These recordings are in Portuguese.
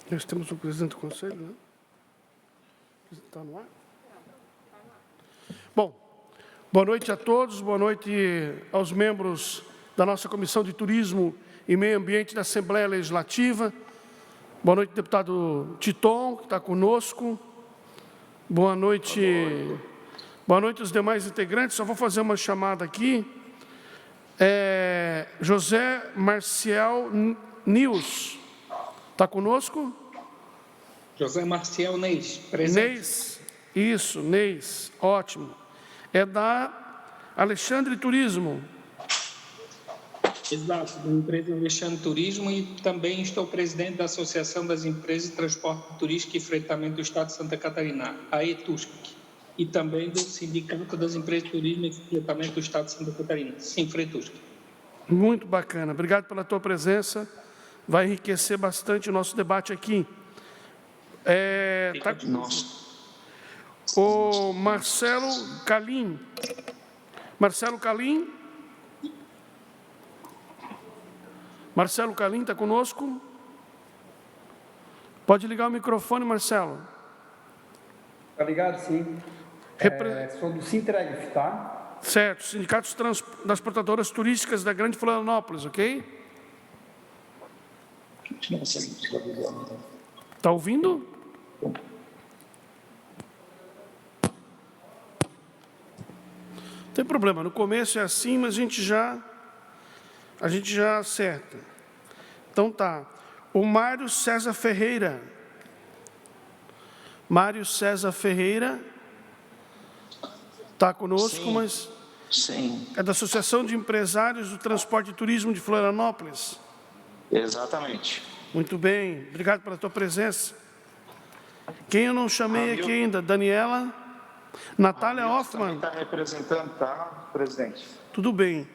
Nós temos o presidente do Conselho, né? Está no ar? Bom, boa noite a todos, boa noite aos membros da nossa Comissão de Turismo e Meio Ambiente da Assembleia Legislativa. Boa noite, deputado Titon, que está conosco. Boa noite aos demais integrantes. Só vou fazer uma chamada aqui. José Marcial Nils, está conosco? José Marcial Neis, presente. Neis, isso, Neis, ótimo. É da Alexandre Turismo. Exato, da empresa Alexandre Turismo, e também estou presidente da Associação das Empresas de Transporte Turístico e Fretamento do Estado de Santa Catarina, a ETUSC, e também do Sindicato das Empresas de Turismo e Fretamento do Estado de Santa Catarina, Sinfretusc. Muito bacana, obrigado pela tua presença, vai enriquecer bastante o nosso debate aqui. O Marcelo Calim. Marcelo Calim? Marcelo Calim está conosco? Pode ligar o microfone, Marcelo. Está ligado, sim. Sou do Sintreg, tá? Certo, Sindicato das Portadoras Turísticas da Grande Florianópolis, ok? Está ouvindo? Não tem problema, no começo é assim, mas a gente já acerta. Então tá. O Mário César Ferreira. Mário César Ferreira está conosco, sim, mas sim, é da Associação de Empresários do Transporte e Turismo de Florianópolis. exatamente. Muito bem, obrigado pela tua presença. Quem eu não chamei aqui ainda? Daniela? Natália Hoffmann. Está representando, tá, presidente? Tudo bem.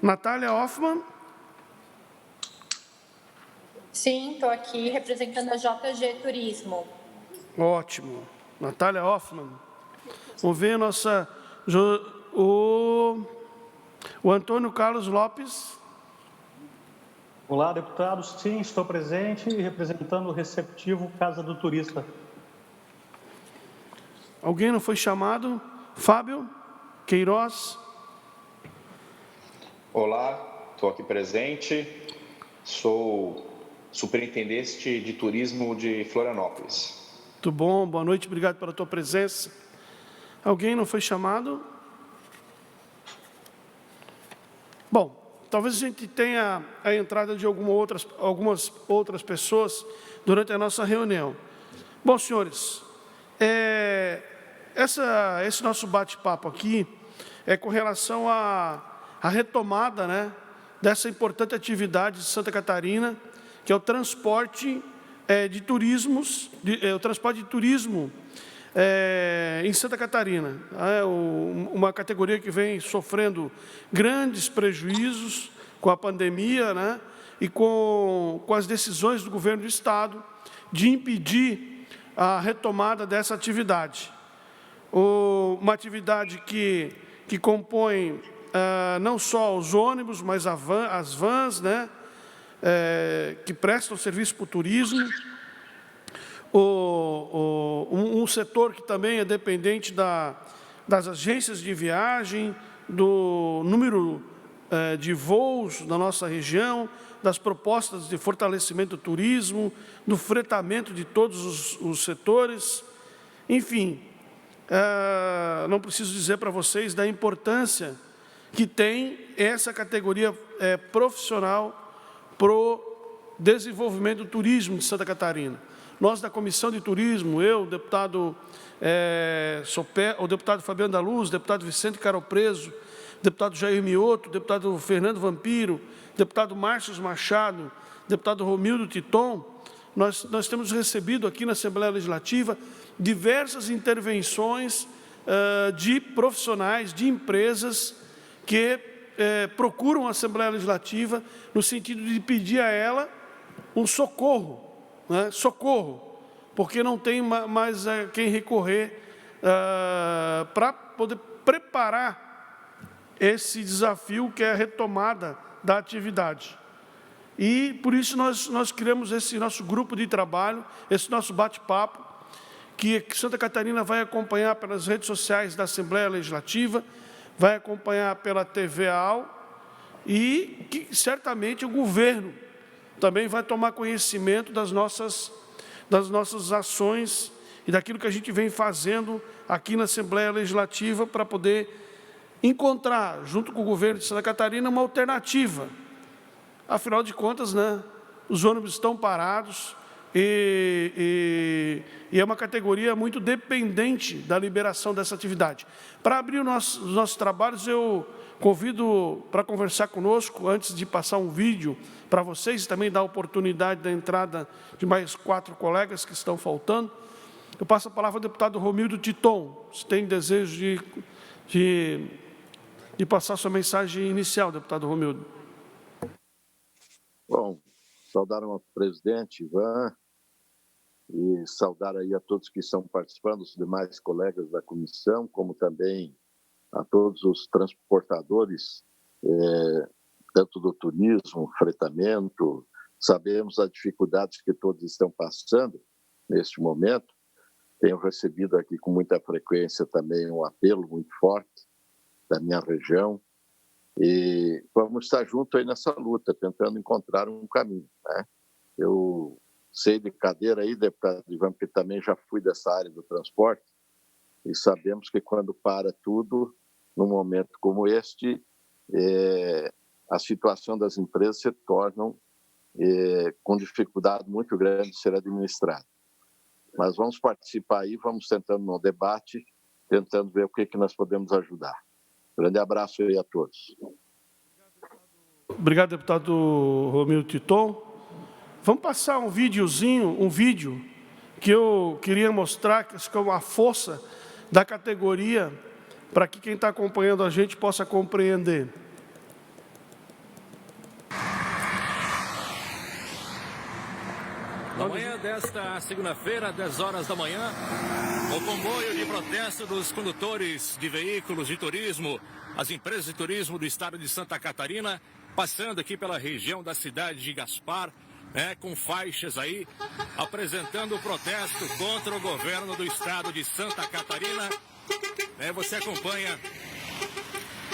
Natália Hoffmann? Sim, estou aqui representando a JG Turismo. Ótimo. Natália Hoffmann. Vamos ver o Antônio Carlos Lopes. Olá, deputados. Sim, estou presente e representando o receptivo Casa do Turista. Alguém não foi chamado? Fábio Queiroz. Olá, estou aqui presente. Sou superintendente de turismo de Florianópolis. Muito bom, boa noite, obrigado pela tua presença. Alguém não foi chamado? Bom, talvez a gente tenha a entrada de algumas outras pessoas durante a nossa reunião. Bom, senhores, esse nosso bate-papo aqui é com relação à retomada, né, dessa importante atividade de Santa Catarina, que é o transporte de turismo em Santa Catarina. É uma categoria que vem sofrendo grandes prejuízos com a pandemia, né, e com as decisões do governo do Estado de impedir a retomada dessa atividade. Uma atividade que compõe não só os ônibus, mas as vans, né, que prestam serviço para o turismo, um setor que também é dependente das agências de viagem, do número de voos na nossa região, das propostas de fortalecimento do turismo, do fretamento de todos os setores, enfim, não preciso dizer para vocês da importância que tem essa categoria profissional para o desenvolvimento do turismo de Santa Catarina. Nós, da Comissão de Turismo, eu, o deputado Fabiano da Luz, deputado Vicente Caropreso, deputado Jair Mioto, deputado Fernando Vampiro, deputado Márcio Machado, deputado Romildo Titon, nós temos recebido aqui na Assembleia Legislativa diversas intervenções de profissionais, de empresas que procuram a Assembleia Legislativa no sentido de pedir a ela um socorro, né? Socorro, porque não tem mais quem recorrer para poder preparar esse desafio que é a retomada da atividade. E, por isso, nós criamos esse nosso grupo de trabalho, esse nosso bate-papo, que Santa Catarina vai acompanhar pelas redes sociais da Assembleia Legislativa, vai acompanhar pela TV AL, e que, certamente, o governo também vai tomar conhecimento das nossas ações e daquilo que a gente vem fazendo aqui na Assembleia Legislativa para poder encontrar, junto com o governo de Santa Catarina, uma alternativa. Afinal de contas, né, os ônibus estão parados e é uma categoria muito dependente da liberação dessa atividade. Para abrir os nossos trabalhos, eu convido para conversar conosco, antes de passar um vídeo para vocês, e também dar a oportunidade da entrada de mais 4 colegas que estão faltando. Eu passo a palavra ao deputado Romildo Titon. Se tem desejo de passar sua mensagem inicial, deputado Romildo. Bom, saudar o presidente Ivan e saudar aí a todos que estão participando, os demais colegas da comissão, como também a todos os transportadores, tanto do turismo, fretamento. Sabemos as dificuldades que todos estão passando neste momento. Tenho recebido aqui com muita frequência também um apelo muito forte da minha região e vamos estar juntos aí nessa luta, tentando encontrar um caminho, né? Eu sei de cadeira aí, deputado Ivan, porque também já fui dessa área do transporte, e sabemos que quando para tudo, num momento como este, a situação das empresas se torna com dificuldade muito grande de ser administrada. Mas vamos participar aí, vamos tentando no debate, tentando ver o que nós podemos ajudar. Grande abraço aí a todos. Obrigado, deputado Romildo Titon. Vamos passar um vídeo que eu queria mostrar, que é uma força da categoria, para que quem está acompanhando a gente possa compreender. Na manhã desta segunda-feira, 10 horas da manhã, o comboio de protesto dos condutores de veículos de turismo, as empresas de turismo do estado de Santa Catarina, passando aqui pela região da cidade de Gaspar, com faixas aí, apresentando o protesto contra o governo do estado de Santa Catarina. Você acompanha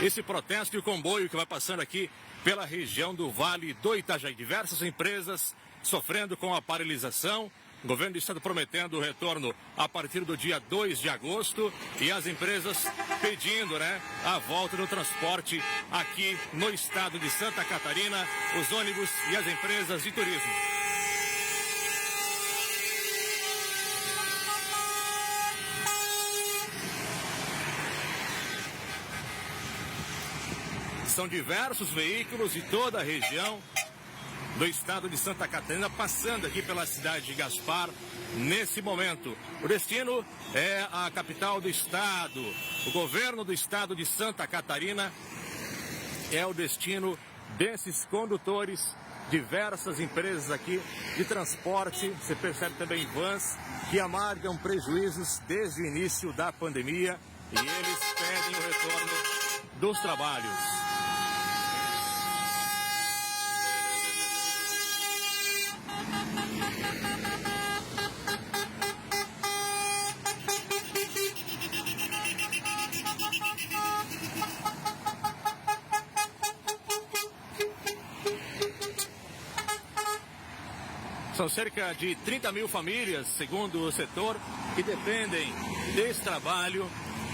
esse protesto e o comboio que vai passando aqui pela região do Vale do Itajaí. Diversas empresas sofrendo com a paralisação. O governo do estado prometendo o retorno a partir do dia 2 de agosto e as empresas pedindo, a volta do transporte aqui no estado de Santa Catarina, os ônibus e as empresas de turismo. São diversos veículos de toda a região do estado de Santa Catarina passando aqui pela cidade de Gaspar nesse momento. O destino é a capital do estado. O governo do estado de Santa Catarina é o destino desses condutores, diversas empresas aqui de transporte. Você percebe também vans que amargam prejuízos desde o início da pandemia e eles pedem o retorno dos trabalhos. São cerca de 30 mil famílias, segundo o setor, que dependem desse trabalho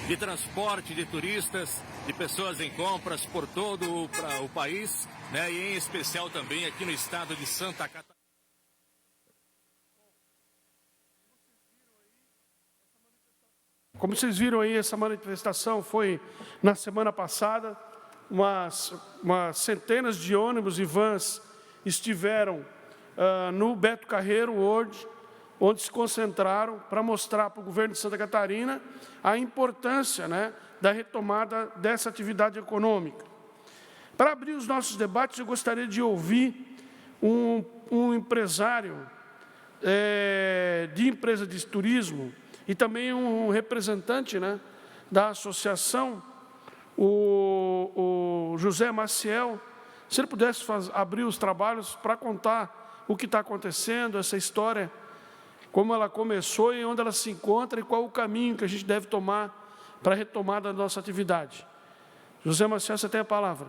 de transporte de turistas, de pessoas em compras por todo o país, e em especial também aqui no estado de Santa Catarina. Como vocês viram aí, essa manifestação foi na semana passada. Umas centenas de ônibus e vans estiveram no Beto Carreiro World, onde se concentraram para mostrar para o governo de Santa Catarina a importância da retomada dessa atividade econômica. Para abrir os nossos debates, eu gostaria de ouvir um empresário de empresa de turismo e também um representante da associação, o José Maciel, Se ele pudesse abrir os trabalhos para contar o que está acontecendo, essa história, como ela começou e onde ela se encontra e qual o caminho que a gente deve tomar para a retomada da nossa atividade. José Maciel, você tem a palavra.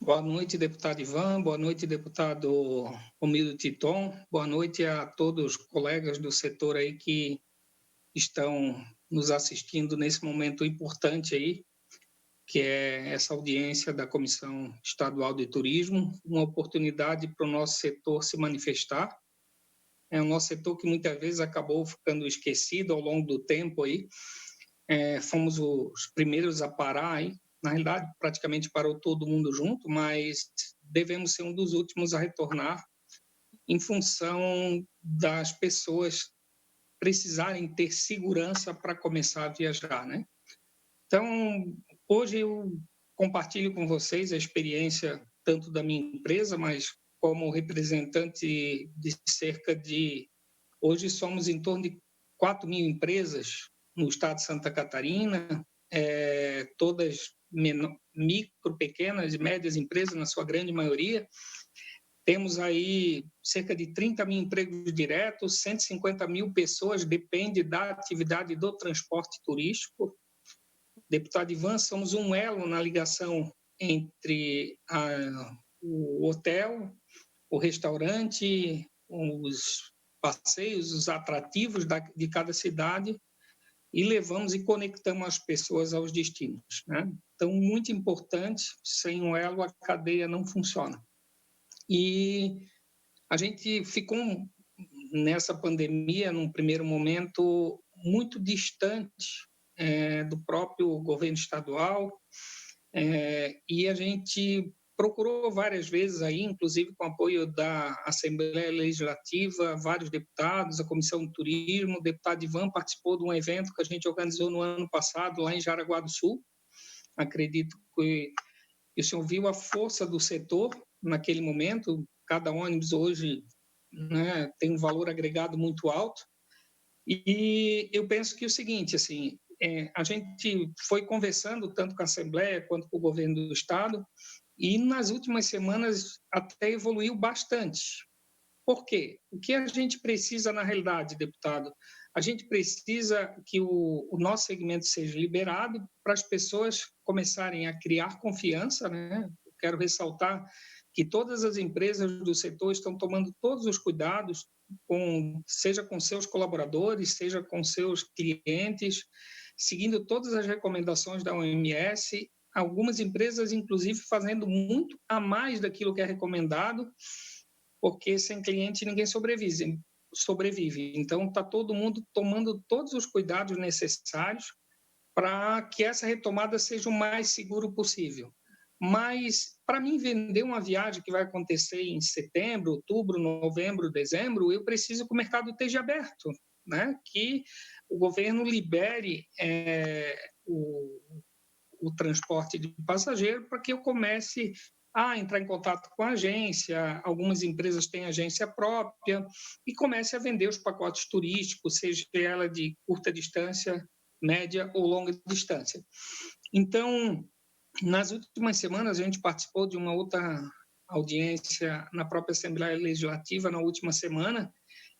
Boa noite, deputado Ivan. Boa noite, deputado Romildo Titon. Boa noite a todos os colegas do setor aí que estão nos assistindo nesse momento importante aí, que é essa audiência da Comissão Estadual de Turismo, uma oportunidade para o nosso setor se manifestar. É um nosso setor que muitas vezes acabou ficando esquecido ao longo do tempo aí. Fomos os primeiros a parar aí. Na realidade, praticamente parou todo mundo junto, mas devemos ser um dos últimos a retornar em função das pessoas precisarem ter segurança para começar a viajar, né? Então, hoje eu compartilho com vocês a experiência tanto da minha empresa, mas como representante de cerca de... Hoje somos em torno de 4.000 empresas no estado de Santa Catarina, todas micro, pequenas e médias empresas, na sua grande maioria. Temos aí cerca de 30.000 empregos diretos, 150.000 pessoas dependem da atividade do transporte turístico. Deputado Ivan, somos um elo na ligação entre o hotel, o restaurante, os passeios, os atrativos de cada cidade, e levamos e conectamos as pessoas aos destinos, né? Então, muito importante, sem um elo a cadeia não funciona. E a gente ficou nessa pandemia, num primeiro momento, muito distante do próprio governo estadual, e a gente procurou várias vezes aí, inclusive com apoio da Assembleia Legislativa, vários deputados, a Comissão de Turismo. O deputado Ivan participou de um evento que a gente organizou no ano passado, lá em Jaraguá do Sul. Acredito que o senhor viu a força do setor naquele momento. Cada ônibus hoje, né, tem um valor agregado muito alto. E eu penso que é o seguinte, assim, a gente foi conversando tanto com a Assembleia quanto com o governo do Estado, e nas últimas semanas até evoluiu bastante. Por quê? O que a gente precisa na realidade, deputado? A gente precisa que o nosso segmento seja liberado para as pessoas começarem a criar confiança, né? Eu quero ressaltar que todas as empresas do setor estão tomando todos os cuidados, seja com seus colaboradores, seja com seus clientes, seguindo todas as recomendações da OMS, algumas empresas, inclusive, fazendo muito a mais daquilo que é recomendado, porque sem cliente ninguém sobrevive. Então, está todo mundo tomando todos os cuidados necessários para que essa retomada seja o mais seguro possível. Mas, para mim, vender uma viagem que vai acontecer em setembro, outubro, novembro, dezembro, eu preciso que o mercado esteja aberto, né? Que o governo libere o transporte de passageiro para que eu comece a entrar em contato com a agência. Algumas empresas têm agência própria, e comece a vender os pacotes turísticos, seja ela de curta distância, média ou longa distância. Então, nas últimas semanas, a gente participou de uma outra audiência na própria Assembleia Legislativa na última semana,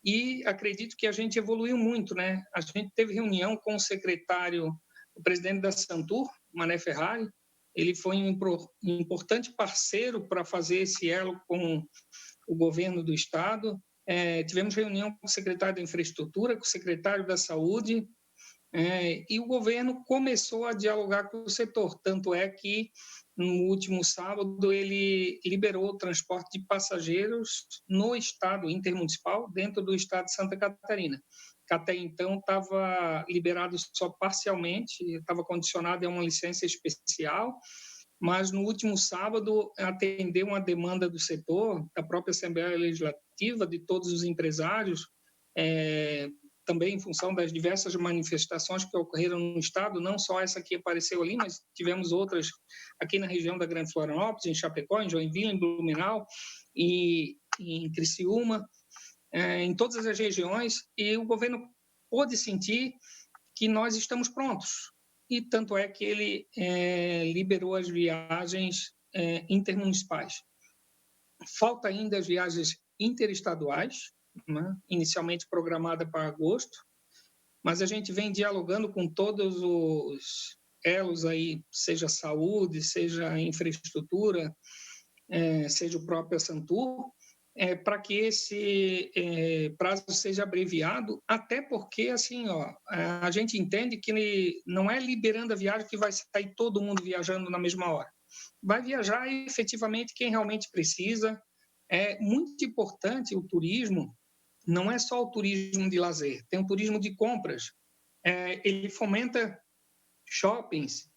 e acredito que a gente evoluiu muito, né? A gente teve reunião com o presidente da Santur, Mané Ferrari. Ele foi um importante parceiro para fazer esse elo com o governo do Estado. Tivemos reunião com o secretário da Infraestrutura, com o secretário da Saúde, e o governo começou a dialogar com o setor. Tanto é que, no último sábado, ele liberou o transporte de passageiros no estado intermunicipal, dentro do estado de Santa Catarina, que até então estava liberado só parcialmente, estava condicionado a uma licença especial, mas no último sábado atendeu uma demanda do setor, da própria Assembleia Legislativa, de todos os empresários, também em função das diversas manifestações que ocorreram no estado, não só essa que apareceu ali, mas tivemos outras aqui na região da Grande Florianópolis, em Chapecó, em Joinville, em Blumenau e em Criciúma, em todas as regiões, e o governo pôde sentir que nós estamos prontos. e tanto é que ele liberou as viagens intermunicipais. Falta ainda as viagens interestaduais, né, inicialmente programada para agosto, mas a gente vem dialogando com todos os elos aí, seja saúde, seja infraestrutura, seja o próprio Santur, para que esse prazo seja abreviado, até porque assim, a gente entende que não é liberando a viagem que vai sair todo mundo viajando na mesma hora. Vai viajar efetivamente quem realmente precisa. É muito importante o turismo, não é só o turismo de lazer, tem o turismo de compras. Ele fomenta shoppings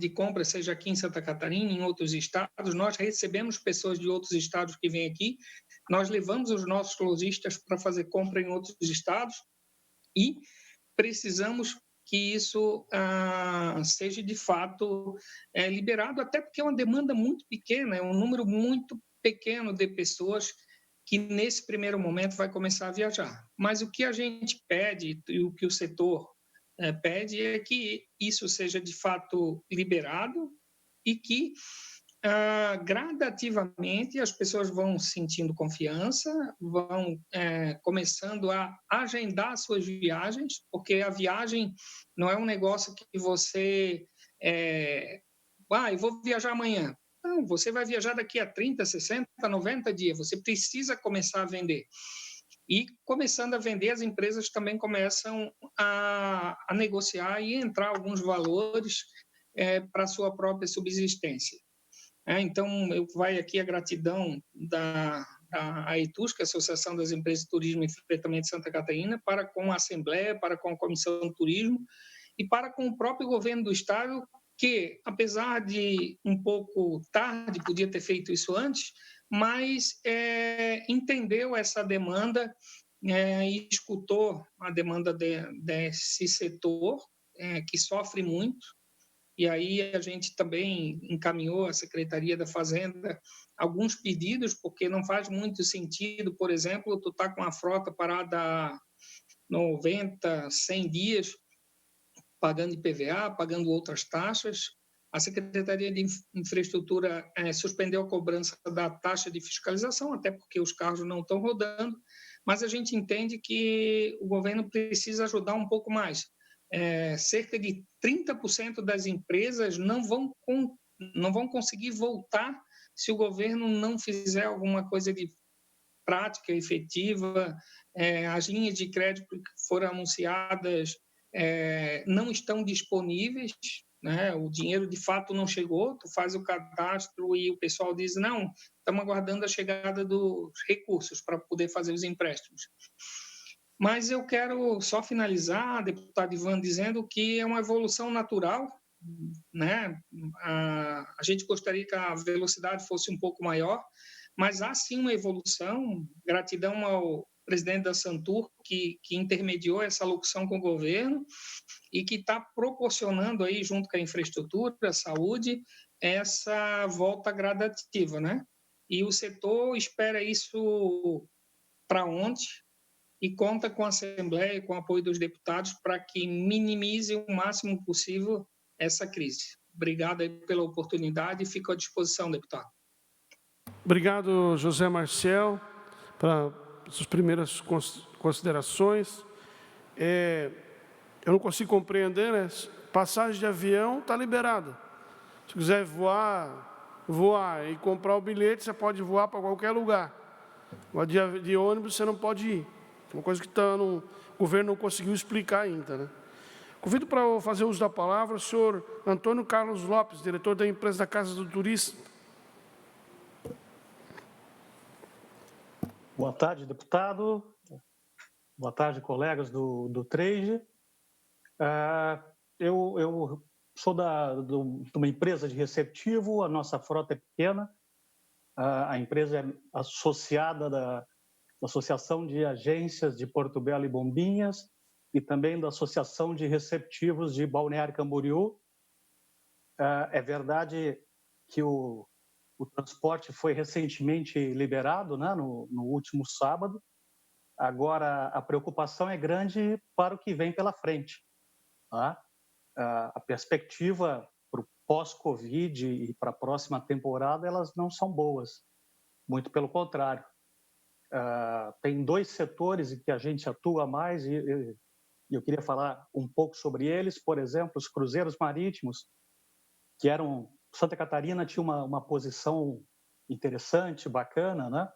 de compras, seja aqui em Santa Catarina, em outros estados. Nós recebemos pessoas de outros estados que vêm aqui, nós levamos os nossos lojistas para fazer compra em outros estados e precisamos que isso seja de fato liberado, até porque é uma demanda muito pequena, é um número muito pequeno de pessoas que nesse primeiro momento vai começar a viajar. Mas o que a gente pede e o que o setor pede é que isso seja de fato liberado e que gradativamente as pessoas vão sentindo confiança, vão começando a agendar suas viagens, porque a viagem não é um negócio que você eu vou viajar amanhã. Não, você vai viajar daqui a 30, 60, 90 dias. Você precisa começar a vender. E começando a vender, as empresas também começam a negociar e entrar alguns valores para a sua própria subsistência. Então, vai aqui a gratidão da AETUSC, Associação das Empresas de Turismo e Freitamento de Santa Catarina, para com a Assembleia, para com a Comissão de Turismo e para com o próprio governo do Estado, que, apesar de um pouco tarde, podia ter feito isso antes, mas entendeu essa demanda e escutou a demanda desse setor, que sofre muito. E aí a gente também encaminhou à Secretaria da Fazenda alguns pedidos, porque não faz muito sentido, por exemplo, tu tá com a frota parada 90, 100 dias, pagando IPVA, pagando outras taxas. A Secretaria de Infraestrutura suspendeu a cobrança da taxa de fiscalização, até porque os carros não estão rodando, mas a gente entende que o governo precisa ajudar um pouco mais. Cerca de 30% das empresas não vão conseguir voltar se o governo não fizer alguma coisa de prática, efetiva. As linhas de crédito que foram anunciadas não estão disponíveis, né? O dinheiro de fato não chegou, tu faz o cadastro e o pessoal diz, não, estamos aguardando a chegada dos recursos para poder fazer os empréstimos. Mas eu quero só finalizar, deputado Ivan, dizendo que é uma evolução natural, né? A gente gostaria que a velocidade fosse um pouco maior, mas há sim uma evolução. Gratidão ao presidente da Santur, que intermediou essa locução com o governo e que está proporcionando aí, junto com a infraestrutura, a saúde, essa volta gradativa, né? E o setor espera isso para ontem e conta com a Assembleia, com o apoio dos deputados, para que minimize o máximo possível essa crise. Obrigado aí pela oportunidade e fico à disposição, deputado. Obrigado, José Marcel, para suas primeiras considerações. Eu não consigo compreender, né? Passagem de avião está liberada. Se quiser voar e comprar o bilhete, você pode voar para qualquer lugar. Agora, de ônibus, você não pode ir. Uma coisa que o governo não conseguiu explicar ainda, né? Convido para fazer uso da palavra o senhor Antônio Carlos Lopes, diretor da empresa da Casa do Turista. Boa tarde, deputado. Boa tarde, colegas do Trade. Eu sou de uma empresa de receptivo, a nossa frota é pequena. A empresa é associada da Associação de Agências de Porto Belo e Bombinhas e também da Associação de Receptivos de Balneário Camboriú. É verdade que o transporte foi recentemente liberado, né, no último sábado. Agora, a preocupação é grande para o que vem pela frente. Tá? a perspectiva para o pós-Covid e para a próxima temporada, elas não são boas, muito pelo contrário. Tem 2 setores em que a gente atua mais e eu queria falar um pouco sobre eles. Por exemplo, os cruzeiros marítimos, que eram... Santa Catarina tinha uma posição interessante, bacana, né?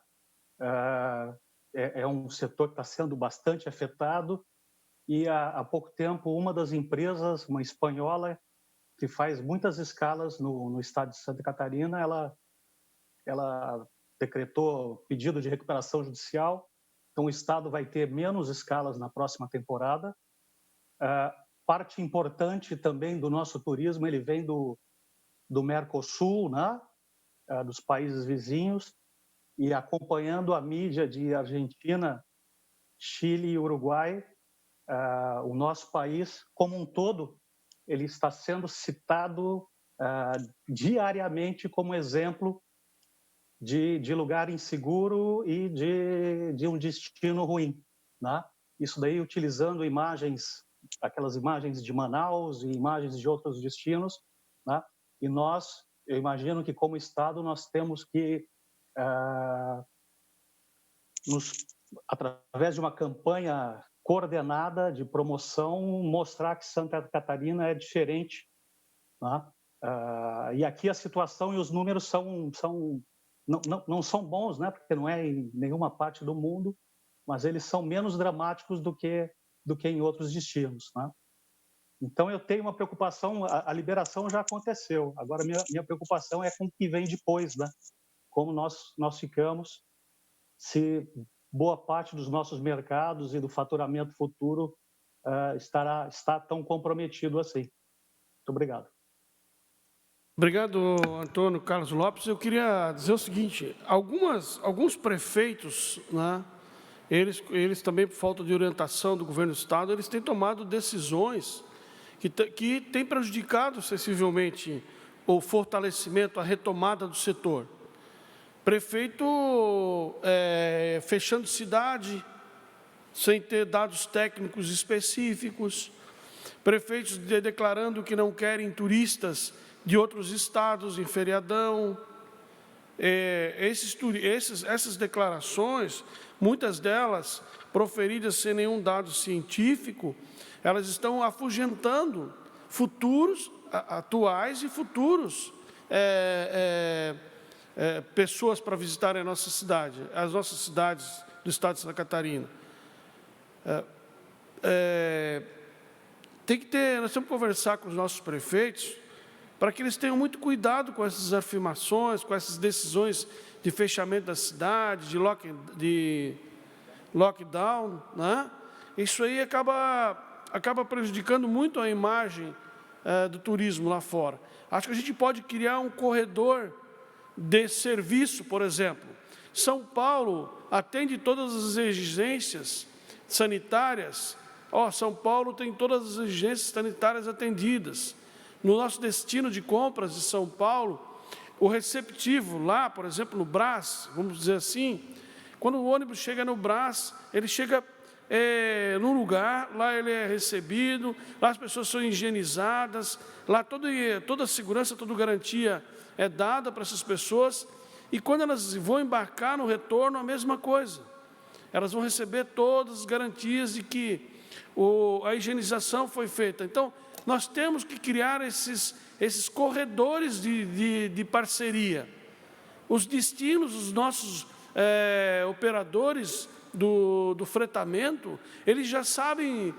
É um setor que está sendo bastante afetado e há pouco tempo uma das empresas, uma espanhola, que faz muitas escalas no estado de Santa Catarina, ela decretou pedido de recuperação judicial, então o estado vai ter menos escalas na próxima temporada. Parte importante também do nosso turismo, ele vem do Mercosul, né? Dos países vizinhos, e acompanhando a mídia de Argentina, Chile e Uruguai, o nosso país como um todo, ele está sendo citado diariamente como exemplo de lugar inseguro e de um destino ruim, né? Isso daí utilizando imagens, aquelas imagens de Manaus e imagens de outros destinos, né? E eu imagino que como Estado nós temos que, através de uma campanha coordenada de promoção, mostrar que Santa Catarina é diferente, né? E aqui a situação e os números não são bons, né? Porque não é em nenhuma parte do mundo, mas eles são menos dramáticos do que em outros destinos, né? Então eu tenho uma preocupação, a liberação já aconteceu, agora minha preocupação é com o que vem depois, né? Como nós ficamos, se boa parte dos nossos mercados e do faturamento futuro está tão comprometido assim. Muito obrigado. Obrigado, Antônio Carlos Lopes. Eu queria dizer o seguinte, alguns prefeitos, né, eles também, por falta de orientação do governo do Estado, eles têm tomado decisões que têm prejudicado sensivelmente o fortalecimento, a retomada do setor. Prefeito fechando cidade, sem ter dados técnicos específicos, prefeitos declarando que não querem turistas de outros estados em feriadão. Essas declarações, muitas delas proferidas sem nenhum dado científico, elas estão afugentando futuros, atuais e futuros pessoas para visitarem a nossa cidade, as nossas cidades do estado de Santa Catarina. Nós temos que conversar com os nossos prefeitos para que eles tenham muito cuidado com essas afirmações, com essas decisões de fechamento da cidade, de lockdown, né? Isso aí acaba prejudicando muito a imagem do turismo lá fora. Acho que a gente pode criar um corredor de serviço, por exemplo. São Paulo atende todas as exigências sanitárias. São Paulo tem todas as exigências sanitárias atendidas. No nosso destino de compras de São Paulo, o receptivo lá, por exemplo, no Brás, vamos dizer assim, quando o ônibus chega no Brás, ele chega num lugar, lá ele é recebido, lá as pessoas são higienizadas, lá toda a segurança, toda a garantia é dada para essas pessoas, e quando elas vão embarcar no retorno, a mesma coisa. Elas vão receber todas as garantias de que a higienização foi feita. Então, nós temos que criar esses corredores de parceria. Os destinos, os nossos operadores do fretamento, eles já sabem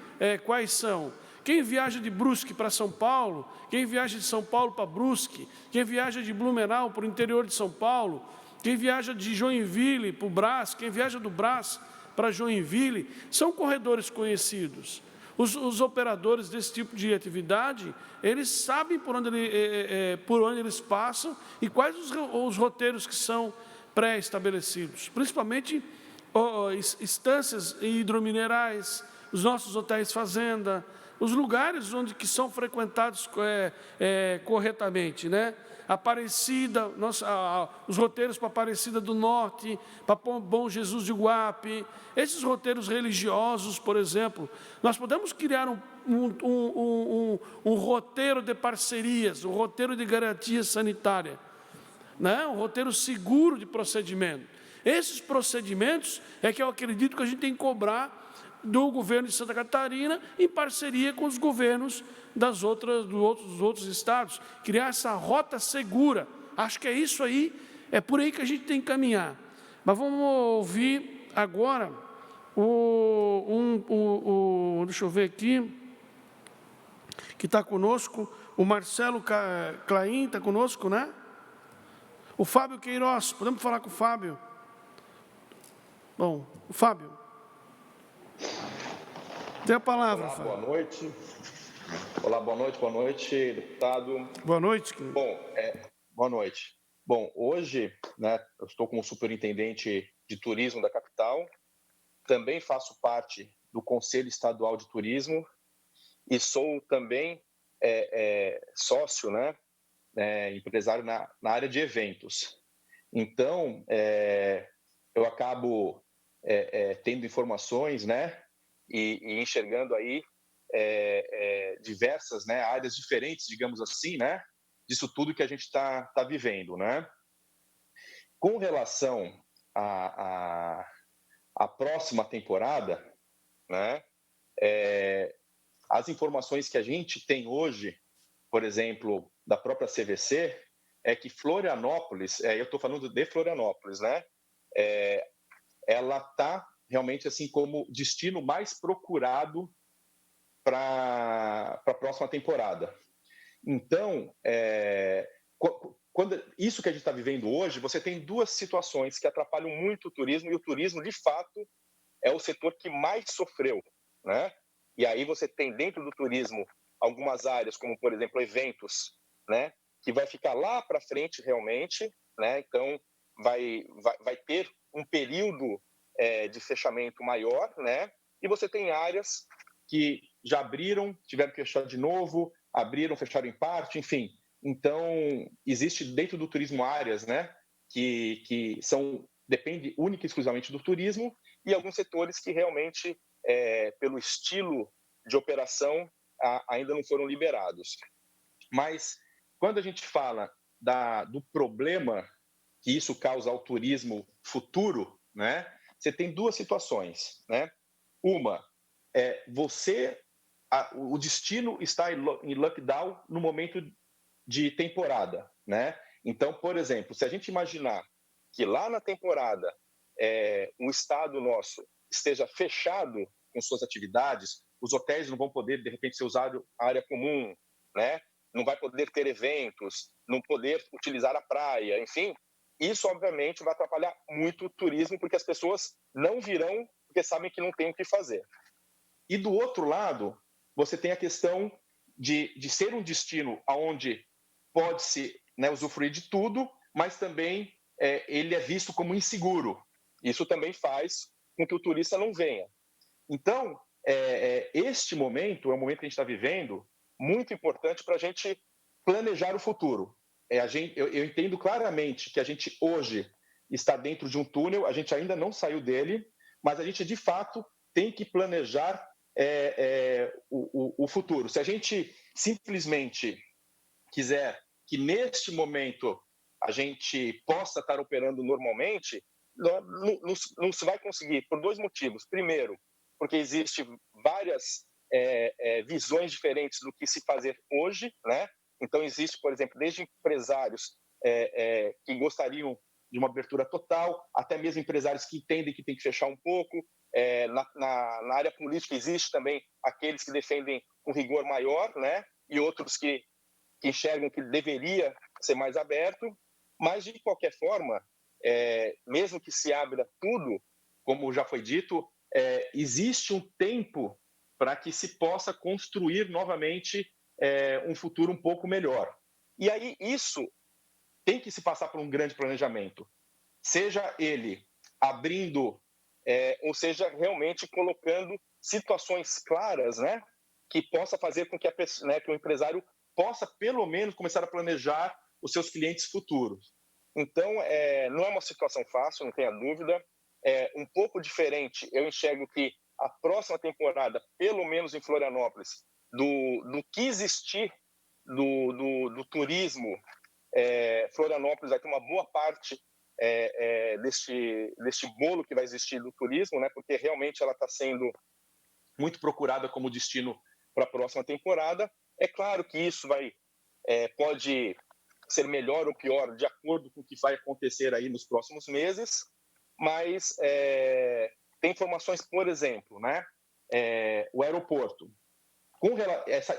quais são. Quem viaja de Brusque para São Paulo, quem viaja de São Paulo para Brusque, quem viaja de Blumenau para o interior de São Paulo, quem viaja de Joinville para o Brás, quem viaja do Brás para Joinville, são corredores conhecidos. Os operadores desse tipo de atividade, eles sabem por onde eles passam e quais os roteiros que são pré-estabelecidos, principalmente estâncias hidrominerais, os nossos hotéis fazenda, os lugares que são frequentados corretamente, né? Aparecida, os roteiros para Aparecida do Norte, para Bom Jesus de Guape, esses roteiros religiosos, por exemplo, nós podemos criar um roteiro de parcerias, um roteiro de garantia sanitária, né? Um roteiro seguro de procedimento. Esses procedimentos é que eu acredito que a gente tem que cobrar do governo de Santa Catarina em parceria com os governos dos outros estados, criar essa rota segura. Acho que é isso aí, é por aí que a gente tem que caminhar. Mas vamos ouvir agora deixa eu ver aqui, que está conosco, o Marcelo Claim está conosco, né? O Fábio Queiroz, podemos falar com o Fábio? Bom, o Fábio. Tem a palavra, Olá, Fábio. boa noite. Olá, boa noite, deputado. Boa noite. Bom, boa noite. Bom, hoje, né, eu estou como superintendente de turismo da capital, também faço parte do Conselho Estadual de Turismo e sou também sócio, né, empresário na área de eventos. Então, eu acabo tendo informações, né, e enxergando aí diversas, né, áreas diferentes, digamos assim, né, disso tudo que a gente está vivendo, né. Com relação à próxima temporada, né, as informações que a gente tem hoje, por exemplo, da própria CVC, é que Florianópolis, eu estou falando de Florianópolis, né, ela está realmente assim como destino mais procurado para a próxima temporada. Então, isso que a gente está vivendo hoje, você tem duas situações que atrapalham muito o turismo, e o turismo, de fato, é o setor que mais sofreu, né? E aí você tem dentro do turismo algumas áreas, como, por exemplo, eventos, né? Que vai ficar lá para frente realmente, né? Então, vai ter um período de fechamento maior, né? E você tem áreas que já abriram, tiveram que fechar de novo, abriram, fecharam em parte, enfim. Então, existe dentro do turismo áreas, né, que depende única e exclusivamente do turismo, e alguns setores que realmente, pelo estilo de operação, ainda não foram liberados. Mas, quando a gente fala do problema que isso causa ao turismo futuro, né, você tem duas situações, né? Uma, o destino está em lockdown no momento de temporada, né? Então, por exemplo, se a gente imaginar que lá na temporada um estado nosso esteja fechado com suas atividades, os hotéis não vão poder, de repente, ser usados a área comum, né? Não vai poder ter eventos, não poder utilizar a praia, enfim, isso, obviamente, vai atrapalhar muito o turismo, porque as pessoas não virão porque sabem que não tem o que fazer. E, do outro lado, você tem a questão de ser um destino onde pode-se, né, usufruir de tudo, mas também ele é visto como inseguro. Isso também faz com que o turista não venha. Então, este momento é um momento que a gente está vivendo muito importante para a gente planejar o futuro. Eu entendo claramente que a gente hoje está dentro de um túnel, a gente ainda não saiu dele, mas a gente, de fato, tem que planejar o futuro. Se a gente simplesmente quiser que, neste momento, a gente possa estar operando normalmente, não se vai conseguir por dois motivos. Primeiro, porque existem várias visões diferentes do que se fazer hoje, né? Então, existe, por exemplo, desde empresários que gostariam de uma abertura total, até mesmo empresários que entendem que tem que fechar um pouco. Na área política, existe também aqueles que defendem um rigor maior, né? E outros que enxergam que deveria ser mais aberto. Mas, de qualquer forma, mesmo que se abra tudo, como já foi dito, existe um tempo para que se possa construir novamente um futuro um pouco melhor. E aí isso tem que se passar por um grande planejamento, seja ele abrindo, ou seja, realmente colocando situações claras, né, que possa fazer com que, que o empresário possa, pelo menos, começar a planejar os seus clientes futuros. Então, não é uma situação fácil, não tenha dúvida. É um pouco diferente. Eu enxergo que a próxima temporada, pelo menos em Florianópolis, do que existir do turismo, Florianópolis vai ter uma boa parte deste bolo que vai existir do turismo, né? Porque realmente ela está sendo muito procurada como destino para a próxima temporada. É claro que isso pode ser melhor ou pior de acordo com o que vai acontecer aí nos próximos meses, mas tem informações, por exemplo, né? O aeroporto.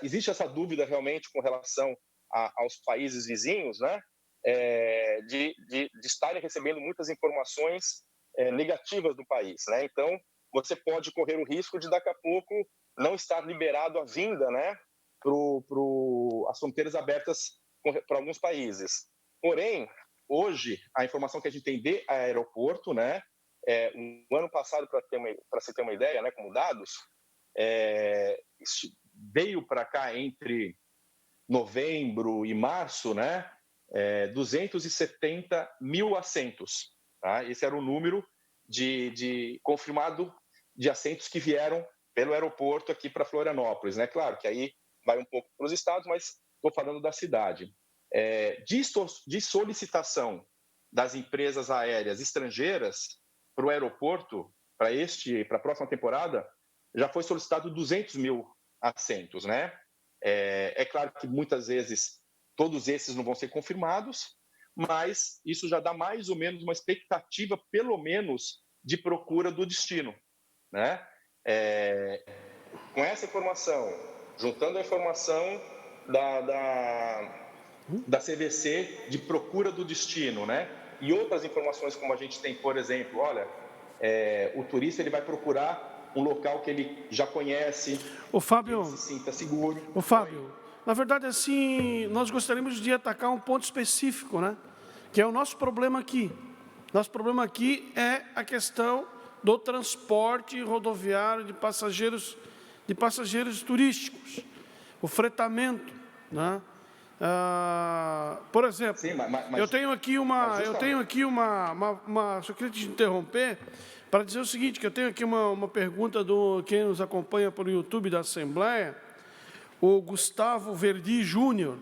Existe essa dúvida realmente com relação aos países vizinhos, né? De estarem recebendo muitas informações negativas do país, né? Então, você pode correr o risco de, daqui a pouco, não estar liberado a vinda, né? As fronteiras abertas para alguns países. Porém, hoje, a informação que a gente tem de aeroporto, né? No ano passado, para você ter uma ideia, né? Como dados, veio para cá entre novembro e março, né? 270 mil assentos. Tá? Esse era o número confirmado de assentos que vieram pelo aeroporto aqui para Florianópolis, né? Claro que aí vai um pouco para os estados, mas estou falando da cidade. De solicitação das empresas aéreas estrangeiras para o aeroporto, para a próxima temporada, já foi solicitado 200 mil assentos, né? É claro que muitas vezes todos esses não vão ser confirmados, mas isso já dá mais ou menos uma expectativa, pelo menos, de procura do destino, né? Com essa informação, juntando a informação da CVC de procura do destino, né? E outras informações como a gente tem, por exemplo, olha, o turista ele vai procurar um local que ele já conhece, Ô, Fábio, que ele se sinta seguro. Ô, Fábio, na verdade, assim, nós gostaríamos de atacar um ponto específico, né? Que é o nosso problema aqui. Nosso problema aqui é a questão do transporte rodoviário de passageiros turísticos, o fretamento, né? Por exemplo, Sim, mas eu tenho aqui só queria te interromper para dizer o seguinte, que eu tenho aqui uma pergunta do quem nos acompanha pelo YouTube da Assembleia, o Gustavo Verdi Júnior.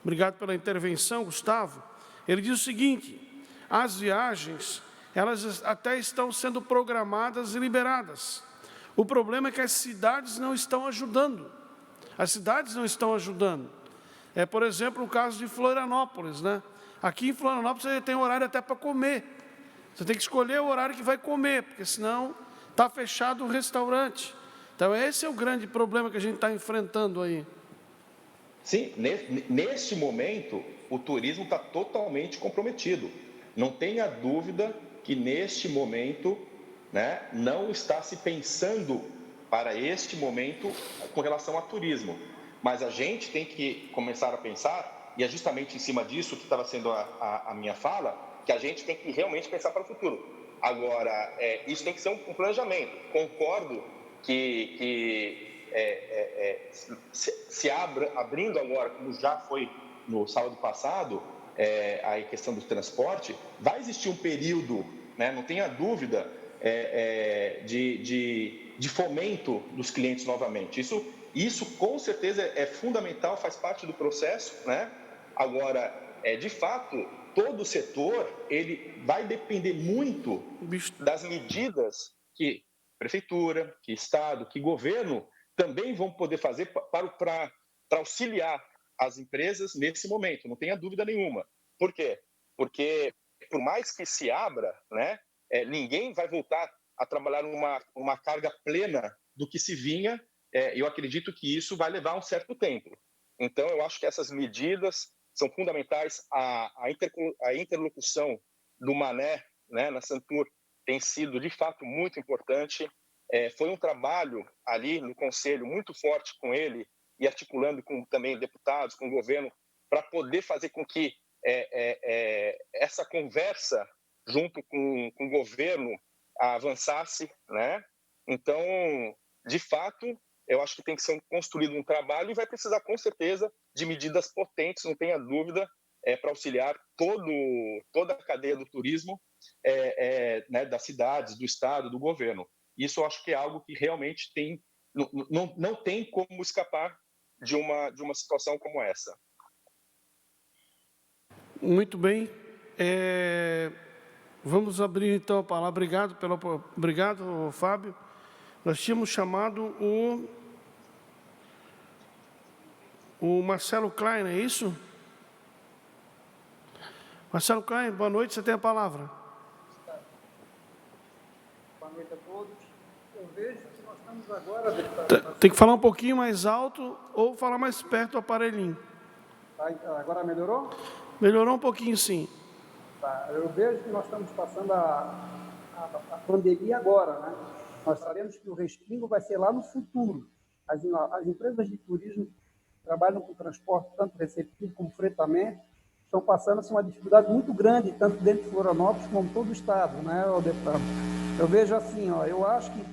Obrigado pela intervenção, Gustavo. Ele diz o seguinte: as viagens, elas até estão sendo programadas e liberadas. O problema é que as cidades não estão ajudando. As cidades não estão ajudando. Por exemplo, o caso de Florianópolis, né? Aqui em Florianópolis você tem horário até para comer. Você tem que escolher o horário que vai comer, porque senão está fechado o restaurante. Então, esse é o grande problema que a gente está enfrentando aí. Sim, neste momento, o turismo está totalmente comprometido. Não tenha dúvida que, neste momento, né, não está se pensando para este momento com relação a turismo. Mas a gente tem que começar a pensar, e é justamente em cima disso que estava sendo a minha fala, que a gente tem que realmente pensar para o futuro. Agora, isso tem que ser um planejamento. Concordo que abrindo agora, como já foi no sábado passado, a questão do transporte, vai existir um período, né, não tenha dúvida, de fomento dos clientes novamente. Isso com certeza é fundamental, faz parte do processo, né? Agora, de fato, todo o setor ele vai depender muito das medidas que prefeitura, que Estado, que governo também vão poder fazer para auxiliar as empresas nesse momento, não tenha dúvida nenhuma. Por quê? Porque, por mais que se abra, né, ninguém vai voltar a trabalhar numa carga plena do que se vinha. Eu acredito que isso vai levar um certo tempo. Então, eu acho que essas medidas são fundamentais. A interlocução do Mané, né, na Santur tem sido, de fato, muito importante. Foi um trabalho ali no Conselho muito forte com ele e articulando com também deputados, com o governo, para poder fazer com que essa conversa junto com o governo avançasse, né? Então, de fato, eu acho que tem que ser construído um trabalho e vai precisar, com certeza, de medidas potentes, não tenha dúvida, para auxiliar toda a cadeia do turismo, né, das cidades, do estado, do governo. Isso eu acho que é algo que realmente não tem como escapar de uma situação como essa. Muito bem. Vamos abrir, então, a palavra. Obrigado, Fábio. Nós tínhamos chamado o Marcelo Klein, é isso? Marcelo Klein, boa noite, você tem a palavra. Boa noite a todos. Eu vejo que nós estamos agora, deputado. Tem que falar um pouquinho mais alto ou falar mais perto do aparelhinho. Agora melhorou? Melhorou um pouquinho, sim. Tá. Eu vejo que nós estamos passando a pandemia agora, né? Nós sabemos que o respingo vai ser lá no futuro. As empresas de turismo que trabalham com transporte, tanto receptivo como fretamento, estão passando assim, uma dificuldade muito grande, tanto dentro de Florianópolis como todo o estado, né, deputado? Eu vejo assim, eu acho que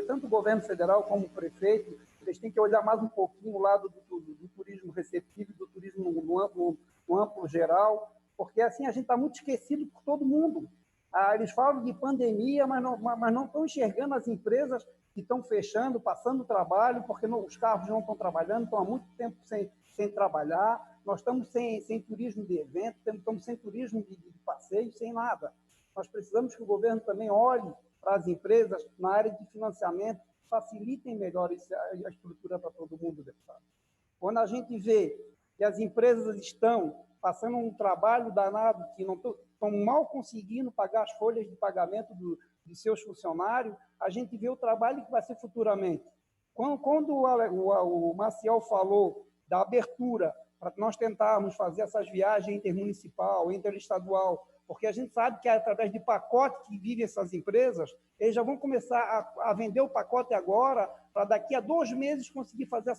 tanto o governo federal como o prefeito, eles têm que olhar mais um pouquinho o lado do turismo receptivo, do turismo no amplo geral, porque assim a gente está muito esquecido por todo mundo. Eles falam de pandemia, mas não estão enxergando as empresas que estão fechando, passando trabalho, porque os carros não estão trabalhando, estão há muito tempo sem trabalhar. Nós estamos sem turismo de evento, estamos sem turismo de passeio, sem nada. Nós precisamos que o governo também olhe para as empresas na área de financiamento, facilitem melhor a estrutura para todo mundo, deputado. Quando a gente vê que as empresas estão passando um trabalho danado, que não estão mal conseguindo pagar as folhas de pagamento de seus funcionários, a gente vê o trabalho que vai ser futuramente. Quando o Maciel falou da abertura para nós tentarmos fazer essas viagens intermunicipal, interestadual, porque a gente sabe que é através de pacote que vivem essas empresas, eles já vão começar a vender o pacote agora, para daqui a 2 meses conseguir fazer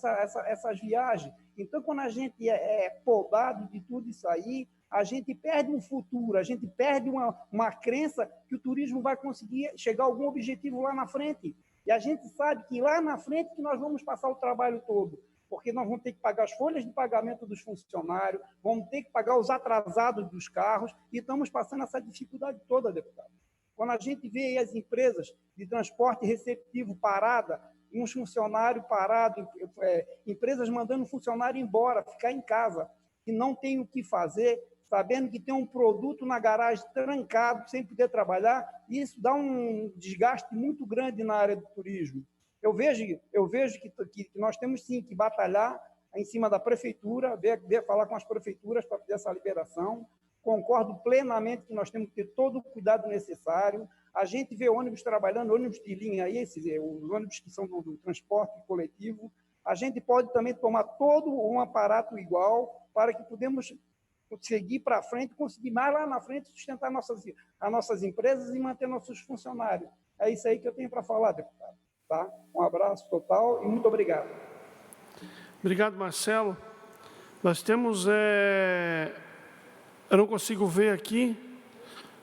essas viagens. Então, quando a gente é podado de tudo isso aí, a gente perde um futuro, a gente perde uma crença que o turismo vai conseguir chegar a algum objetivo lá na frente. E a gente sabe que lá na frente que nós vamos passar o trabalho todo, porque nós vamos ter que pagar as folhas de pagamento dos funcionários, vamos ter que pagar os atrasados dos carros, e estamos passando essa dificuldade toda, deputado. Quando a gente vê aí as empresas de transporte receptivo parada, uns funcionários parados, empresas mandando funcionário embora, ficar em casa, que não tem o que fazer, sabendo que tem um produto na garagem trancado, sem poder trabalhar, e isso dá um desgaste muito grande na área do turismo. Eu vejo que nós temos sim que batalhar em cima da prefeitura, ver falar com as prefeituras para fazer essa liberação. Concordo plenamente que nós temos que ter todo o cuidado necessário. A gente vê ônibus trabalhando, ônibus de linha aí, os ônibus que são do transporte coletivo. A gente pode também tomar todo um aparato igual para que podemos seguir para frente, conseguir mais lá na frente sustentar as nossas empresas e manter nossos funcionários. É isso aí que eu tenho para falar, deputado. Tá? Um abraço total e muito obrigado. Obrigado, Marcelo. Nós temos... Eu não consigo ver aqui.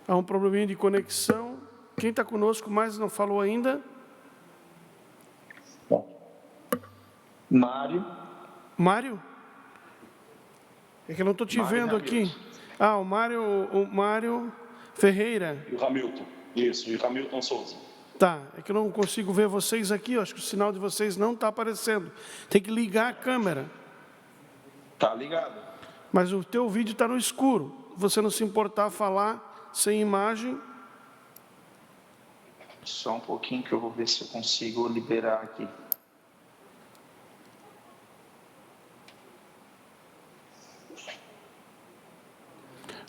Há um probleminha de conexão. Quem está conosco mais não falou ainda? Mário. Mário? É que eu não estou te vendo aqui. O Mário Ferreira. E o Hamilton. Isso, e o Hamilton Souza. Tá, é que eu não consigo ver vocês aqui, eu acho que o sinal de vocês não está aparecendo. Tem que ligar a câmera. Tá ligado. Mas o teu vídeo está no escuro. Você não se importar falar sem imagem? Só um pouquinho que eu vou ver se eu consigo liberar aqui.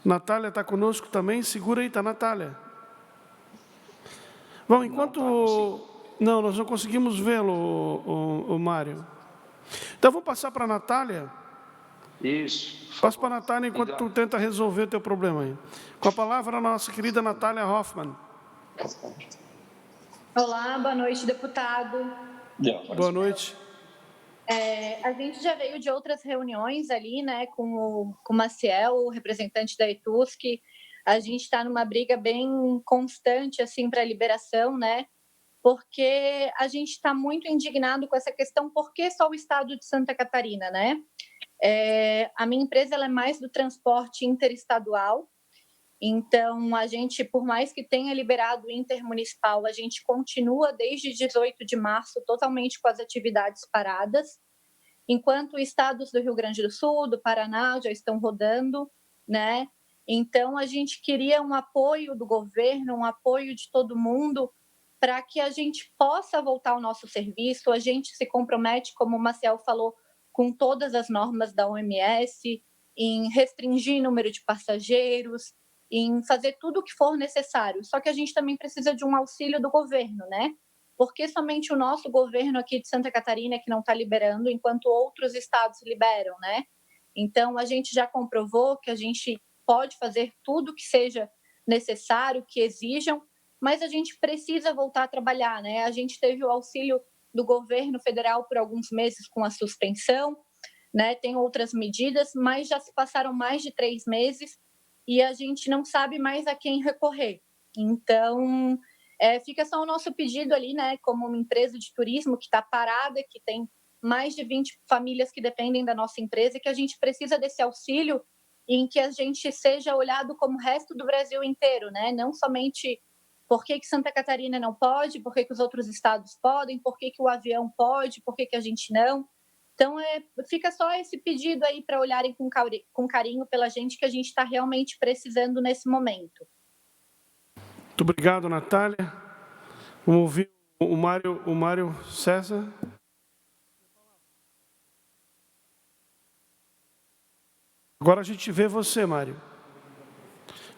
Natália está conosco também? Segura aí, tá, Natália? Bom, enquanto... Não, nós não conseguimos vê-lo, o Mário. Então, vou passar para a Natália. Isso. Passa para a Natália enquanto tu tenta resolver o teu problema aí. Com a palavra, a nossa querida Natália Hoffmann. Olá, boa noite, deputado. Boa noite. A gente já veio de outras reuniões ali, né, com o Maciel, o representante da ETUSC. A gente está numa briga bem constante, assim, para a liberação, né? Porque a gente está muito indignado com essa questão, por que só o estado de Santa Catarina, né? A minha empresa ela é mais do transporte interestadual, então a gente, por mais que tenha liberado o intermunicipal, a gente continua desde 18 de março totalmente com as atividades paradas, enquanto estados do Rio Grande do Sul, do Paraná já estão rodando, né? Então a gente queria um apoio do governo, um apoio de todo mundo para que a gente possa voltar ao nosso serviço. A gente se compromete, como o Maciel falou, com todas as normas da OMS, em restringir o número de passageiros, em fazer tudo o que for necessário. Só que a gente também precisa de um auxílio do governo, né? Porque somente o nosso governo aqui de Santa Catarina é que não está liberando, enquanto outros estados liberam, né? Então, a gente já comprovou que a gente pode fazer tudo que seja necessário, que exijam, mas a gente precisa voltar a trabalhar, né? A gente teve o auxílio do governo federal por alguns meses com a suspensão, né? Tem outras medidas, mas já se passaram mais de 3 meses e a gente não sabe mais a quem recorrer. Então, fica só o nosso pedido ali, né? Como uma empresa de turismo que está parada, que tem mais de 20 famílias que dependem da nossa empresa, que a gente precisa desse auxílio em que a gente seja olhado como o resto do Brasil inteiro, né? Não somente por que Santa Catarina não pode, por que os outros estados podem, por que o avião pode, por que a gente não. Então, fica só esse pedido aí para olharem com carinho pela gente, que a gente está realmente precisando nesse momento. Muito obrigado, Natália. Vamos ouvir o Mário César. Agora a gente vê você, Mário.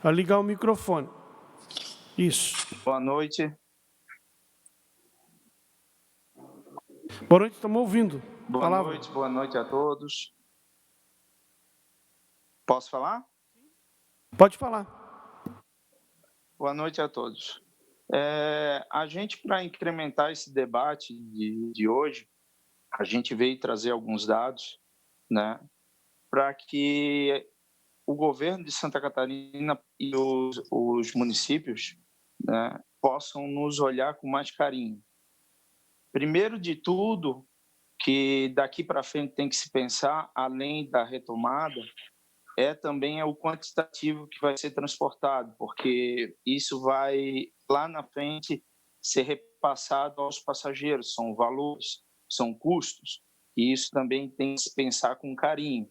A ligar o microfone. Isso. Boa noite. Boa noite, estamos ouvindo. Boa noite a todos. Posso falar? Pode falar. Boa noite a todos. A gente, para incrementar esse debate de hoje, a gente veio trazer alguns dados, né, para que o governo de Santa Catarina e os municípios, né, possam nos olhar com mais carinho. Primeiro de tudo, que daqui para frente tem que se pensar, além da retomada, também o quantitativo que vai ser transportado, porque isso vai, lá na frente, ser repassado aos passageiros, são valores, são custos, e isso também tem que se pensar com carinho.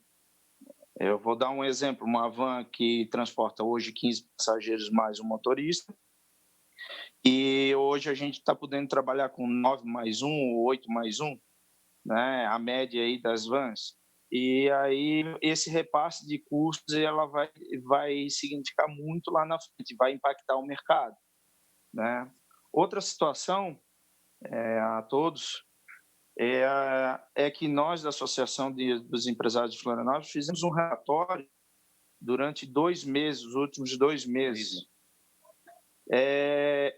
Eu vou dar um exemplo, uma van que transporta hoje 15 passageiros mais um motorista, e hoje a gente está podendo trabalhar com 9 mais 1 ou 8 mais 1, né, a média aí das vans. E aí esse repasse de custos ela vai significar muito lá na frente, vai impactar o mercado, né? Outra situação a todos é que nós da Associação dos Empresários de Florianópolis fizemos um relatório durante 2 meses, os últimos 2 meses,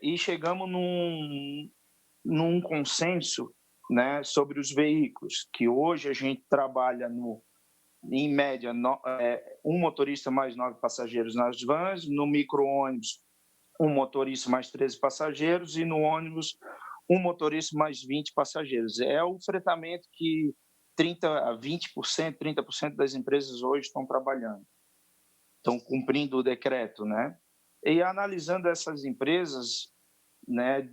e chegamos num consenso, né, sobre os veículos, que hoje a gente trabalha em média, um motorista mais 9 passageiros nas vans, no micro-ônibus, um motorista mais 13 passageiros, e no ônibus, um motorista mais 20 passageiros. É o fretamento que 30% das empresas hoje estão trabalhando, estão cumprindo o decreto, né? E analisando essas empresas, né,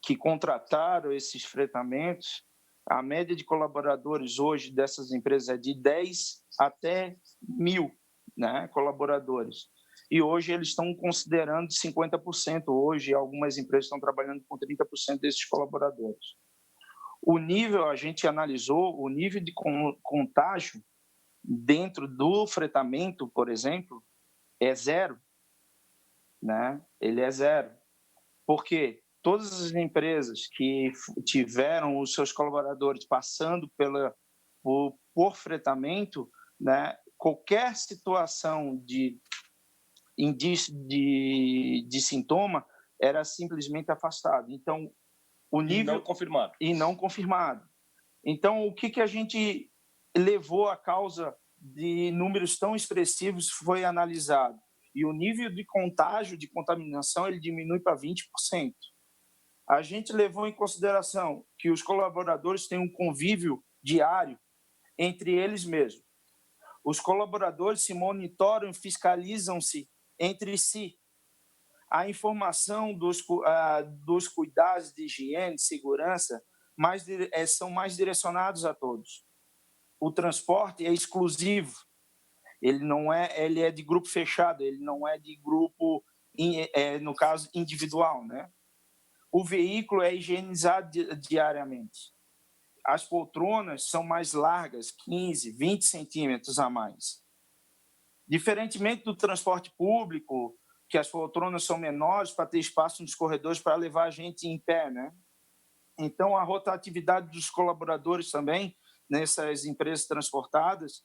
que contrataram esses fretamentos, a média de colaboradores hoje dessas empresas é de 10 até 1.000, né, colaboradores. E hoje eles estão considerando 50%. Hoje, algumas empresas estão trabalhando com 30% desses colaboradores. O nível, a gente analisou, o nível de contágio dentro do fretamento, por exemplo, é 0. Né? Ele é 0. Por quê? Todas as empresas que tiveram os seus colaboradores passando por fretamento, né, qualquer situação de indício de sintoma era simplesmente afastado. Então, o nível... E não confirmado. Então, o que a gente levou a causa de números tão expressivos foi analisado. E o nível de contágio, de contaminação, ele diminui para 20%. A gente levou em consideração que os colaboradores têm um convívio diário entre eles mesmos. Os colaboradores se monitoram e fiscalizam-se entre si. A informação dos cuidados de higiene, segurança, são mais direcionados a todos. O transporte é exclusivo. Ele é de grupo fechado, ele não é de grupo, no caso, individual, né? O veículo é higienizado diariamente. As poltronas são mais largas, 15, 20 centímetros a mais. Diferentemente do transporte público, que as poltronas são menores para ter espaço nos corredores para levar a gente em pé, né? Então, a rotatividade dos colaboradores também, nessas empresas transportadas,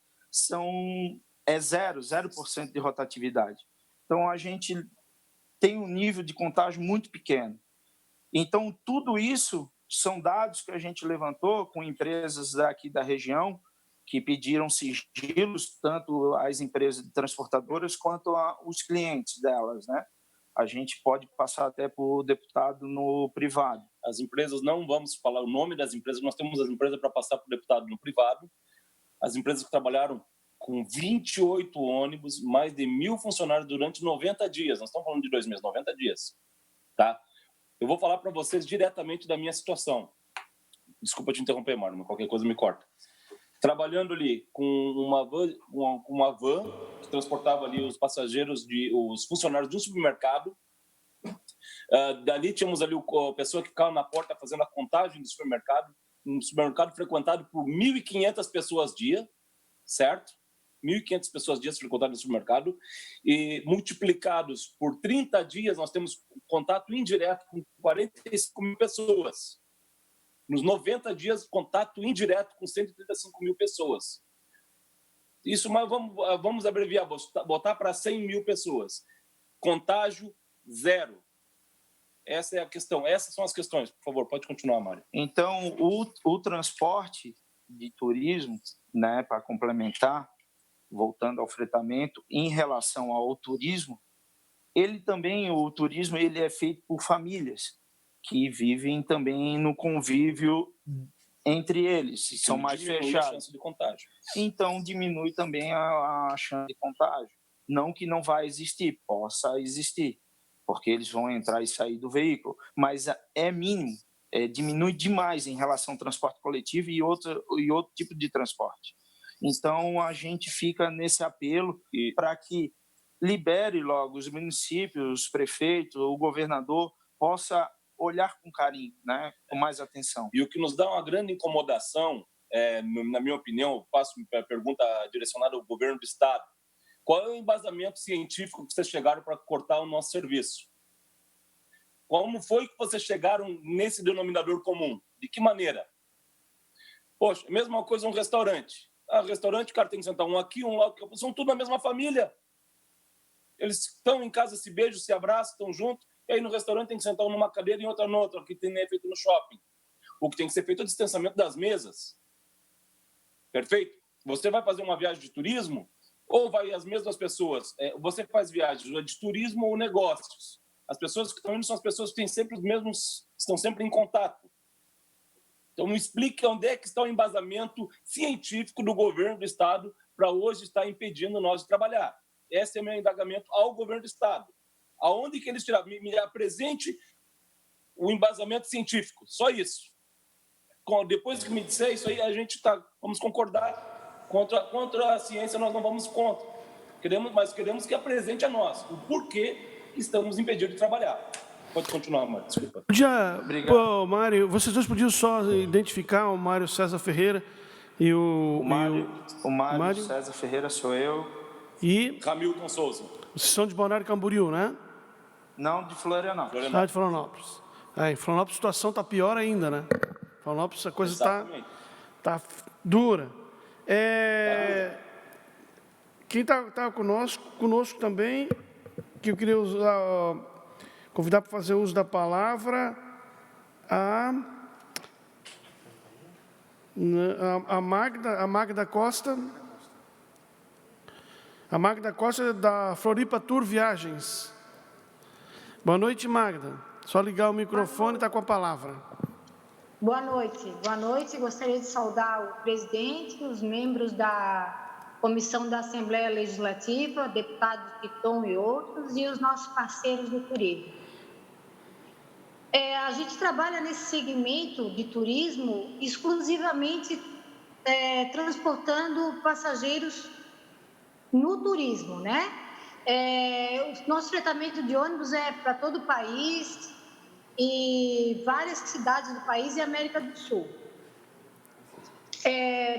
é 0% de rotatividade. Então, a gente tem um nível de contágio muito pequeno. Então, tudo isso são dados que a gente levantou com empresas daqui da região que pediram sigilos, tanto as empresas transportadoras quanto os clientes delas, né? A gente pode passar até para o deputado no privado. As empresas, não vamos falar o nome das empresas, nós temos as empresas para passar para o deputado no privado. As empresas que trabalharam com 28 ônibus, mais de 1.000 funcionários durante 90 dias. Nós estamos falando de 2 meses, 90 dias. Tá? Eu vou falar para vocês diretamente da minha situação. Desculpa te interromper, Mário, mas qualquer coisa me corta. Trabalhando ali com uma van que transportava ali os passageiros, os funcionários de um supermercado. Dali tínhamos ali a pessoa que ficava na porta fazendo a contagem do supermercado, um supermercado frequentado por 1.500 pessoas dia, certo? 1.500 pessoas dia frequentadas no supermercado, e multiplicados por 30 dias, nós temos contato indireto com 45 mil pessoas. Nos 90 dias, contato indireto com 135 mil pessoas. Isso, mas vamos abreviar, botar para 100 mil pessoas. Contágio zero. Essa é a questão. Essas são as questões. Por favor, pode continuar, Mário. Então, o transporte de turismo, né, para complementar, voltando ao fretamento, em relação ao turismo, o turismo ele é feito por famílias que vivem também no convívio entre eles, são mais fechados. A chance de contágio. Então, diminui também a chance de contágio. Não que não vai existir, possa existir, porque eles vão entrar e sair do veículo, mas é mínimo, diminui demais em relação ao transporte coletivo e outro tipo de transporte. Então, a gente fica nesse apelo para que libere logo os municípios, os prefeitos, o governador, possa olhar com carinho, né, com mais atenção. E o que nos dá uma grande incomodação, na minha opinião, eu faço a pergunta direcionada ao governo do Estado, qual é o embasamento científico que vocês chegaram para cortar o nosso serviço? Como foi que vocês chegaram nesse denominador comum? De que maneira? Poxa, mesma coisa um restaurante. Restaurante, o cara tem que sentar um aqui, um lá, são tudo a mesma família. Eles estão em casa, se beijam, se abraçam, estão juntos, e aí no restaurante tem que sentar um numa cadeira e outra noutra, que tem feito no shopping. O que tem que ser feito é o distanciamento das mesas. Perfeito? Você vai fazer uma viagem de turismo, ou vai as mesmas pessoas? Você faz viagens de turismo ou negócios. As pessoas que estão indo são as pessoas que têm sempre os mesmos, estão sempre em contato. Então, me explique onde é que está o embasamento científico do governo do Estado para hoje estar impedindo nós de trabalhar. Esse é o meu indagamento ao governo do Estado. Aonde que eles tiraram? Me apresente o embasamento científico. Só isso. Depois que me disser isso aí, a gente vamos concordar. Contra a ciência, nós não vamos contra. Mas queremos que apresente a nós o porquê estamos impedidos de trabalhar. Pode continuar, Mário, desculpa. Pô, Mário, vocês dois podiam só identificar o Mário César Ferreira e o Mário César Ferreira sou eu. E Hamilton Souza. Vocês são de Balneário Camboriú, né? Não, de Florianópolis. De Florianópolis. Em Florianópolis a situação está pior ainda, né? Em Florianópolis a coisa está dura. Quem está conosco também, que eu queria convidar para fazer uso da palavra, a Magda Costa. A Magda Costa da Floripa Tour Viagens. Boa noite, Magda. Só ligar o microfone e está com a palavra. Boa noite. Boa noite. Gostaria de saudar o presidente, os membros da comissão da Assembleia Legislativa, deputados Piton e outros, e os nossos parceiros do turismo. A gente trabalha nesse segmento de turismo exclusivamente transportando passageiros no turismo, né? O nosso fretamento de ônibus é para todo o país e várias cidades do país e América do Sul.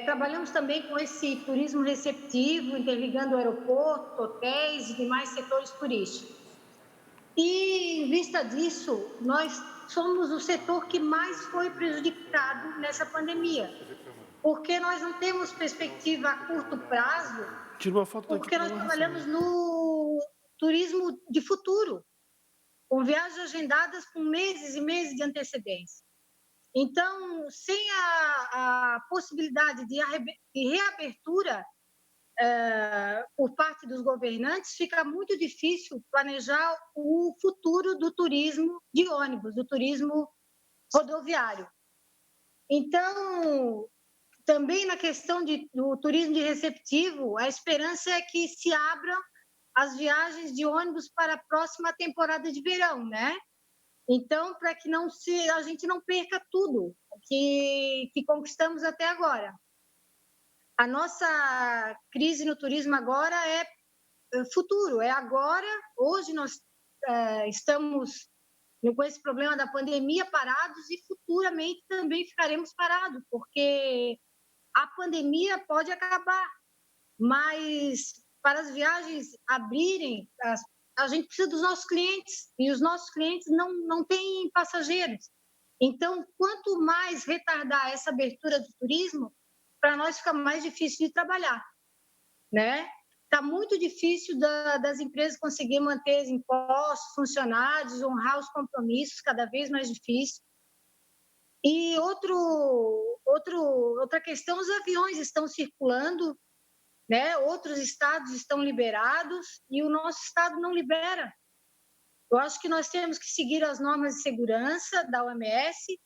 Trabalhamos também com esse turismo receptivo, interligando aeroportos, hotéis e demais setores turísticos. E, em vista disso, nós somos o setor que mais foi prejudicado nessa pandemia, porque nós não temos perspectiva a curto prazo, porque nós trabalhamos no turismo de futuro, com viagens agendadas com meses e meses de antecedência. Então, sem a possibilidade de reabertura por parte dos governantes, fica muito difícil planejar o futuro do turismo de ônibus, do turismo rodoviário. Então, também na questão do turismo de receptivo, a esperança é que se abram as viagens de ônibus para a próxima temporada de verão, né? Então, para que a gente não perca tudo que conquistamos até agora. A nossa crise no turismo agora é futuro, é agora. Hoje nós estamos com esse problema da pandemia parados e futuramente também ficaremos parados, porque a pandemia pode acabar, mas para as viagens abrirem, a gente precisa dos nossos clientes, e os nossos clientes não têm passageiros. Então, quanto mais retardar essa abertura do turismo, para nós fica mais difícil de trabalhar, né? Está muito difícil das empresas conseguir manter os impostos, funcionários, honrar os compromissos, cada vez mais difícil. E outra questão, os aviões estão circulando, né? Outros estados estão liberados e o nosso estado não libera. Eu acho que nós temos que seguir as normas de segurança da OMS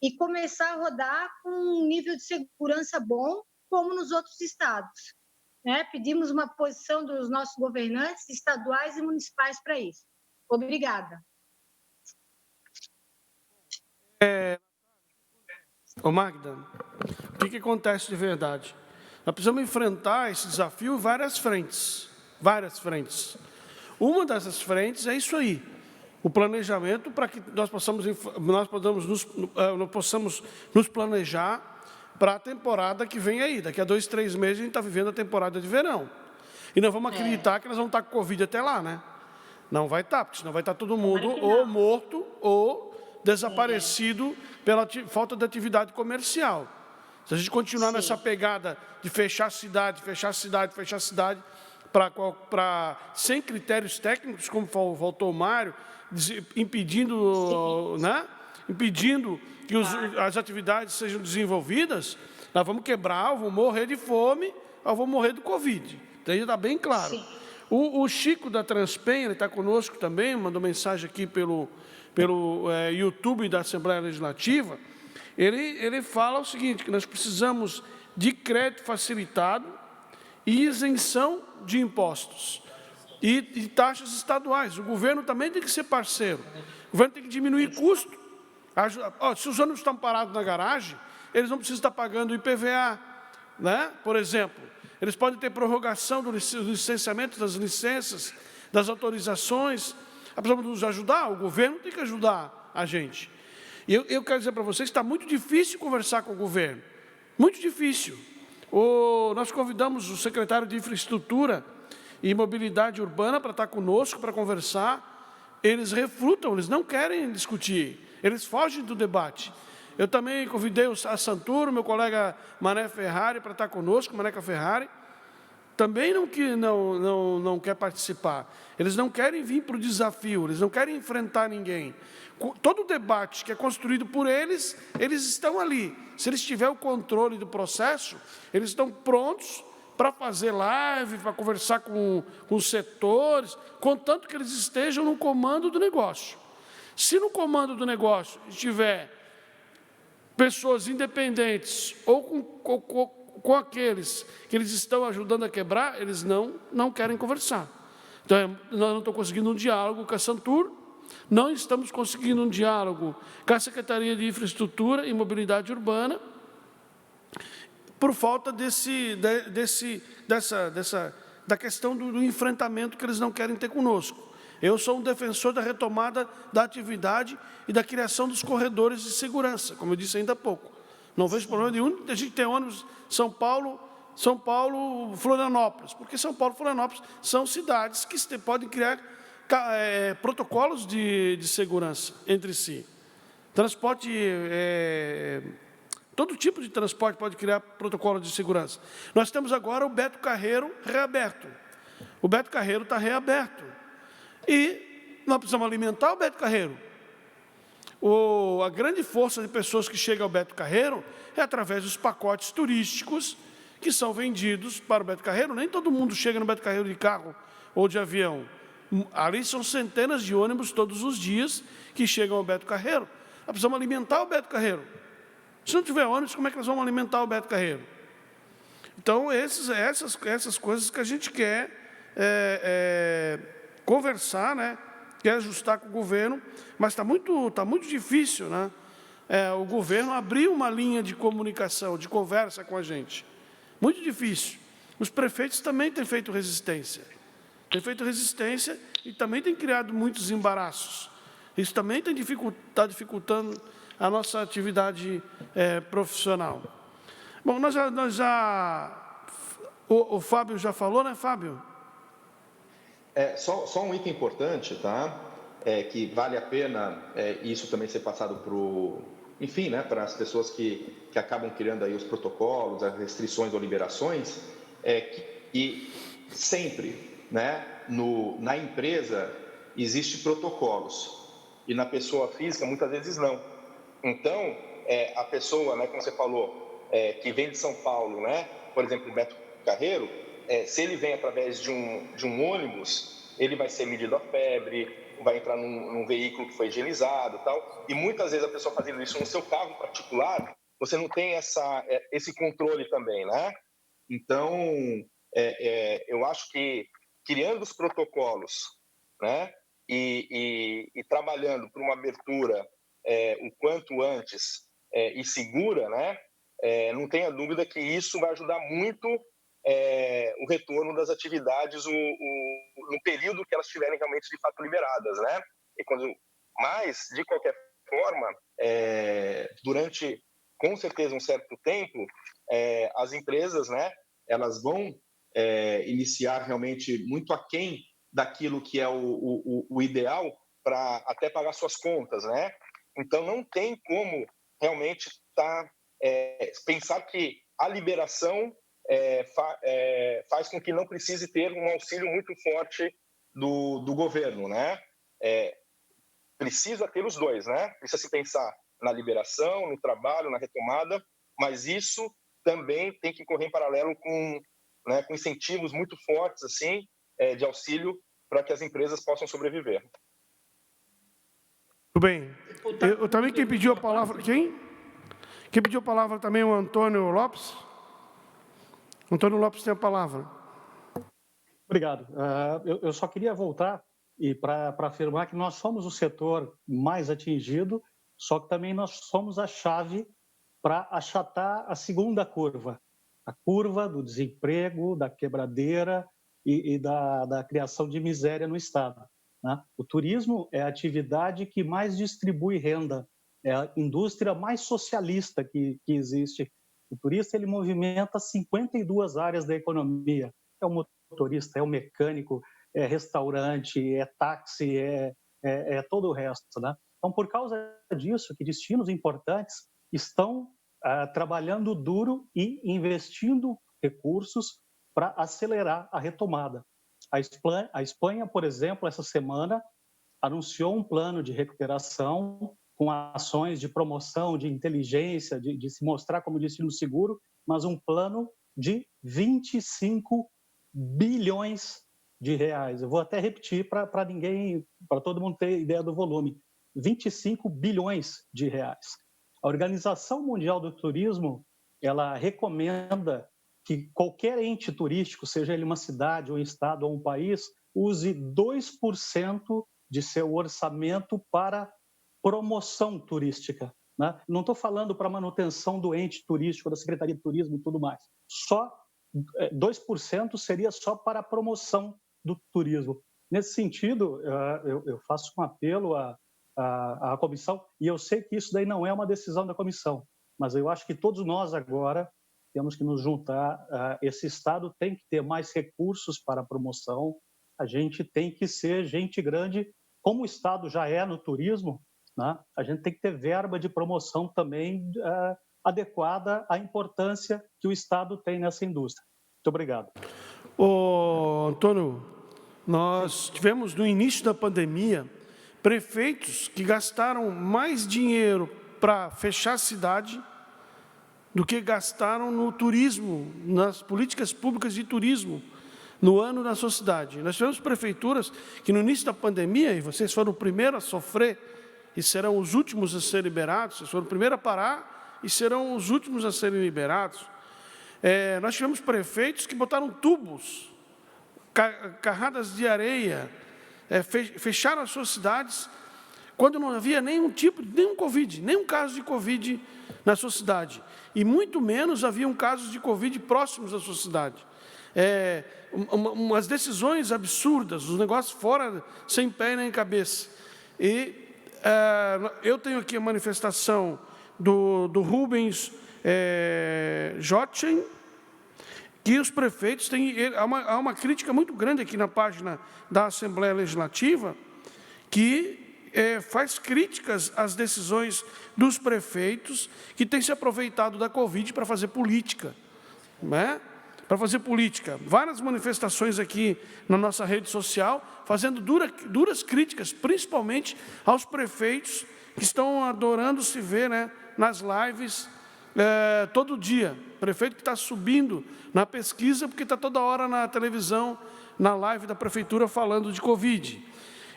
e começar a rodar com um nível de segurança bom, como nos outros estados, né? Pedimos uma posição dos nossos governantes estaduais e municipais para isso. Obrigada. Magda, o que acontece de verdade? Nós precisamos enfrentar esse desafio em várias frentes. Uma dessas frentes é isso aí, o planejamento para que nós possamos nos planejar para a temporada que vem aí. Daqui a 2, 3 meses a gente está vivendo a temporada de verão. E nós vamos acreditar que nós vamos estar com Covid até lá, né? Não vai estar, porque senão vai estar todo mundo ou morto ou desaparecido pela falta de atividade comercial. Se a gente continuar nessa pegada de fechar a cidade, sem critérios técnicos, como faltou o Mário, impedindo que as atividades sejam desenvolvidas, nós vamos quebrar, ou vamos morrer de fome, ou vamos morrer do Covid. Então, está bem claro. O Chico da Transpen, ele está conosco também, mandou mensagem aqui pelo YouTube da Assembleia Legislativa. Ele fala o seguinte, que nós precisamos de crédito facilitado e isenção de impostos e taxas estaduais. O governo também tem que ser parceiro. O governo tem que diminuir custo. Se os ônibus estão parados na garagem, eles não precisam estar pagando IPVA, né? Por exemplo, eles podem ter prorrogação do licenciamento das licenças, das autorizações. Precisamos nos ajudar, o governo tem que ajudar a gente. E eu quero dizer para vocês que está muito difícil conversar com o governo, muito difícil. Nós convidamos o secretário de Infraestrutura e Mobilidade Urbana para estar conosco, para conversar. Eles refutam, eles não querem discutir, eles fogem do debate. Eu também convidei a Santuro, meu colega Mané Ferrari, para estar conosco, Maneca Ferrari. Também não quer participar. Eles não querem vir para o desafio, eles não querem enfrentar ninguém. Todo o debate que é construído por eles, eles estão ali. Se eles tiverem o controle do processo, eles estão prontos para fazer live, para conversar com os setores, contanto que eles estejam no comando do negócio. Se no comando do negócio estiver pessoas independentes ou com aqueles que eles estão ajudando a quebrar, eles não querem conversar. Então, nós não estamos conseguindo um diálogo com a Santur, não estamos conseguindo um diálogo com a Secretaria de Infraestrutura e Mobilidade Urbana, por falta da questão do enfrentamento que eles não querem ter conosco. Eu sou um defensor da retomada da atividade e da criação dos corredores de segurança, como eu disse ainda há pouco. Não vejo problema nenhum de a gente ter ônibus São Paulo, Florianópolis, porque São Paulo e Florianópolis são cidades que podem criar protocolos de segurança entre si. Transporte, todo tipo de transporte pode criar protocolo de segurança. Nós temos agora o Beto Carreiro reaberto. O Beto Carreiro está reaberto. E nós precisamos alimentar o Beto Carreiro. A grande força de pessoas que chegam ao Beto Carreiro é através dos pacotes turísticos que são vendidos para o Beto Carreiro. Nem todo mundo chega no Beto Carreiro de carro ou de avião. Ali são centenas de ônibus todos os dias que chegam ao Beto Carreiro. Nós precisamos alimentar o Beto Carreiro. Se não tiver ônibus, como é que nós vamos alimentar o Beto Carreiro? Então, essas coisas que a gente quer conversar, né? Quer ajustar com o governo, mas está muito difícil, né? O governo abriu uma linha de comunicação, de conversa com a gente. Muito difícil. Os prefeitos também têm feito resistência. E também têm criado muitos embaraços. Isso também está dificultando a nossa atividade profissional. Bom, o Fábio já falou, né, Fábio? Só um item importante, tá? Que vale a pena isso também ser passado para as pessoas que acabam criando aí os protocolos, as restrições ou liberações, que sempre, né, na empresa existe protocolos e na pessoa física muitas vezes não. Então, a pessoa, né, como você falou, que vem de São Paulo, né, por exemplo, Beto Carreiro, se ele vem através de um ônibus, ele vai ser medido a febre, vai entrar num veículo que foi higienizado, tal. E muitas vezes a pessoa fazendo isso no seu carro particular, você não tem esse controle também, né? Então, eu acho que criando os protocolos, né, e trabalhando por uma abertura o quanto antes e segura, né, não tenha dúvida que isso vai ajudar muito o retorno das atividades no período que elas estiverem realmente de fato liberadas, né? Mas, de qualquer forma, durante, com certeza, um certo tempo, as empresas, né, elas vão iniciar realmente muito aquém daquilo que é o ideal para até pagar suas contas, né? Então, não tem como realmente pensar que a liberação faz com que não precise ter um auxílio muito forte do governo, né? Precisa ter os dois, né? Precisa se pensar na liberação, no trabalho, na retomada, mas isso também tem que correr em paralelo com incentivos muito fortes assim, de auxílio para que as empresas possam sobreviver. Tudo bem. Eu também quem pediu a palavra, quem pediu a palavra também é o Antônio Lopes. Antônio Lopes tem a palavra. Obrigado. Eu só queria voltar para afirmar que nós somos o setor mais atingido, só que também nós somos a chave para achatar a segunda curva, a curva do desemprego, da quebradeira e da criação de miséria no Estado, né? O turismo é a atividade que mais distribui renda, é a indústria mais socialista que existe. O turista ele movimenta 52 áreas da economia. É o motorista, é o mecânico, é restaurante, é táxi, é todo o resto, né? Então, por causa disso, que destinos importantes estão trabalhando duro e investindo recursos para acelerar a retomada. A Espanha, por exemplo, essa semana anunciou um plano de recuperação com ações de promoção, de inteligência, de se mostrar como destino seguro, mas um plano de 25 bilhões de reais. Eu vou até repetir para todo mundo ter ideia do volume. 25 bilhões de reais. A Organização Mundial do Turismo ela recomenda que qualquer ente turístico, seja ele uma cidade, um estado ou um país, use 2% de seu orçamento para promoção turística, né? Não estou falando para manutenção do ente turístico, da Secretaria de Turismo e tudo mais. Só 2% seria só para a promoção do turismo. Nesse sentido, eu faço um apelo à comissão, e eu sei que isso daí não é uma decisão da comissão, mas eu acho que todos nós agora temos que nos juntar. Esse Estado tem que ter mais recursos para a promoção, a gente tem que ser gente grande, como o Estado já é no turismo, né? A gente tem que ter verba de promoção também adequada à importância que o Estado tem nessa indústria. Muito obrigado. Ô, Antônio, nós tivemos no início da pandemia prefeitos que gastaram mais dinheiro para fechar a cidade do que gastaram no turismo, nas políticas públicas de turismo, no ano na sua cidade. Nós tivemos prefeituras que no início da pandemia, e vocês foram o primeiro a sofrer, e serão os últimos a ser liberados, vocês foram o primeiro a parar e serão os últimos a serem liberados. Nós tivemos prefeitos que botaram tubos, carradas de areia, fecharam as suas cidades, quando não havia nenhum Covid, nenhum caso de Covid na sua cidade. E muito menos haviam casos de Covid próximos da sua cidade. Umas decisões absurdas, os negócios fora, sem pé nem cabeça. E eu tenho aqui a manifestação do Rubens Jochen, que os prefeitos têm... Há uma crítica muito grande aqui na página da Assembleia Legislativa, que faz críticas às decisões dos prefeitos que têm se aproveitado da Covid para fazer política, né? Para fazer política. Várias manifestações aqui na nossa rede social, fazendo duras críticas, principalmente aos prefeitos que estão adorando se ver, né, nas lives todo dia. Prefeito que está subindo na pesquisa porque está toda hora na televisão, na live da prefeitura falando de Covid.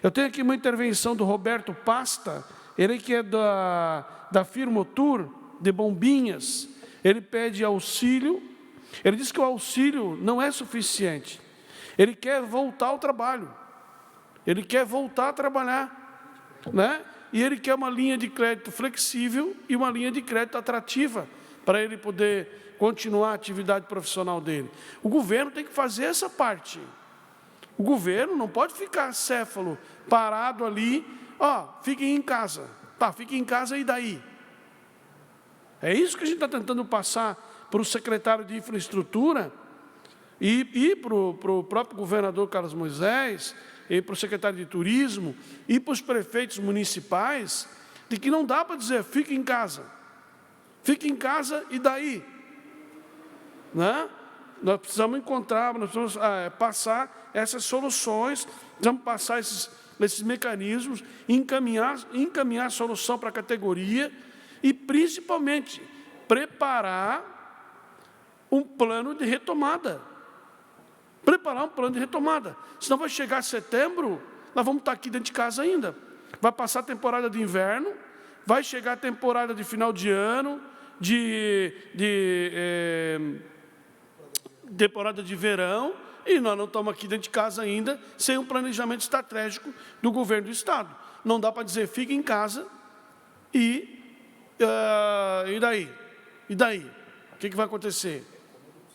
Eu tenho aqui uma intervenção do Roberto Pasta, ele que é da Firmotur, de Bombinhas. Ele pede auxílio, ele diz que o auxílio não é suficiente. Ele quer voltar ao trabalho, ele quer voltar a trabalhar, né? E ele quer uma linha de crédito flexível e uma linha de crédito atrativa para ele poder continuar a atividade profissional dele. O governo tem que fazer essa parte. O governo não pode ficar acéfalo, parado ali, fiquem em casa. Tá, fiquem em casa e daí? É isso que a gente está tentando passar para o secretário de Infraestrutura e para o próprio governador Carlos Moisés, e para o secretário de Turismo, e para os prefeitos municipais, de que não dá para dizer, fique em casa e daí? Né? Nós precisamos encontrar, nós precisamos passar essas soluções, precisamos passar esses mecanismos, encaminhar a solução para a categoria e, principalmente, preparar um plano de retomada. Senão vai chegar setembro, nós vamos estar aqui dentro de casa ainda. Vai passar a temporada de inverno, vai chegar a temporada de final de ano, temporada de verão, e nós não estamos aqui dentro de casa ainda, sem um planejamento estratégico do governo do Estado. Não dá para dizer, fique em casa, e daí? E daí? O que vai acontecer?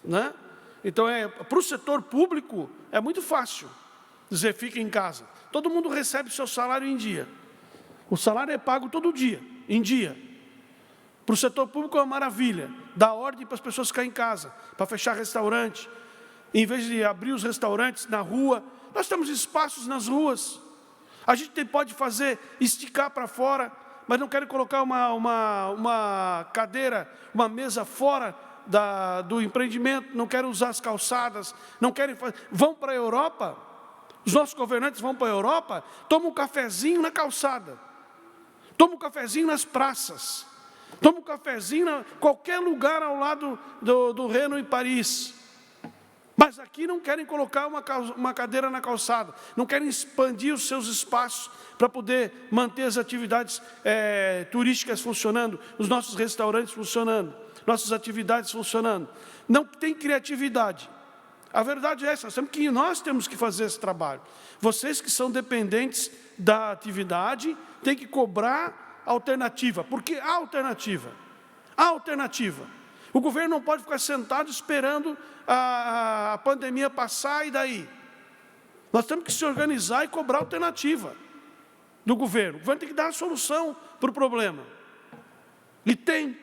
Né? Então, para o setor público, é muito fácil dizer, fique em casa. Todo mundo recebe seu salário em dia. O salário é pago todo dia, em dia. Para o setor público é uma maravilha, dá ordem para as pessoas ficarem em casa, para fechar restaurante. Em vez de abrir os restaurantes na rua, nós temos espaços nas ruas. A gente pode esticar para fora, mas não querem colocar uma cadeira, uma mesa fora do empreendimento, não querem usar as calçadas, não querem vão para a Europa, os nossos governantes vão para a Europa, tomam um cafezinho na calçada, tomam um cafezinho nas praças, tomam um cafezinho em qualquer lugar ao lado do Reno e Paris. Mas aqui não querem colocar uma cadeira na calçada, não querem expandir os seus espaços para poder manter as atividades turísticas funcionando, os nossos restaurantes funcionando. nossas atividades funcionando. Não tem criatividade. A verdade é essa, nós temos que fazer esse trabalho. Vocês que são dependentes da atividade têm que cobrar alternativa, porque há alternativa. Há alternativa. O governo não pode ficar sentado esperando a pandemia passar e daí. Nós temos que se organizar e cobrar alternativa do governo. O governo tem que dar a solução para o problema. E tem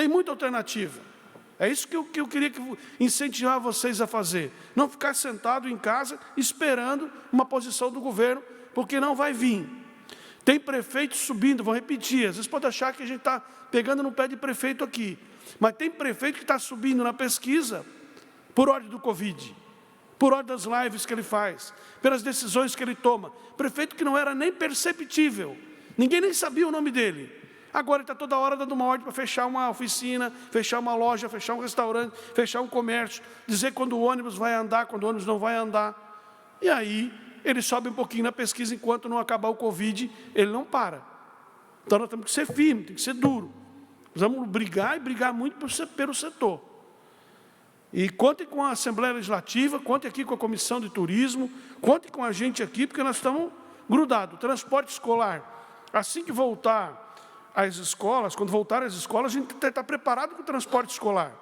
muita alternativa. É isso que eu queria incentivar vocês a fazer. Não ficar sentado em casa esperando uma posição do governo, porque não vai vir. Tem prefeito subindo, vou repetir, às vezes pode achar que a gente está pegando no pé de prefeito aqui, mas tem prefeito que está subindo na pesquisa por ordem do Covid, por ordem das lives que ele faz, pelas decisões que ele toma. Prefeito que não era nem perceptível, ninguém nem sabia o nome dele. Agora ele está toda hora dando uma ordem para fechar uma oficina, fechar uma loja, fechar um restaurante, fechar um comércio, dizer quando o ônibus vai andar, quando o ônibus não vai andar. E aí ele sobe um pouquinho na pesquisa, enquanto não acabar o Covid, ele não para. Então nós temos que ser firmes, tem que ser duro. Vamos brigar e brigar muito pelo setor. E contem com a Assembleia Legislativa, contem aqui com a Comissão de Turismo, contem com a gente aqui, porque nós estamos grudados. Transporte escolar, assim que voltar às escolas, quando voltar às escolas, a gente tem que estar preparado com o transporte escolar.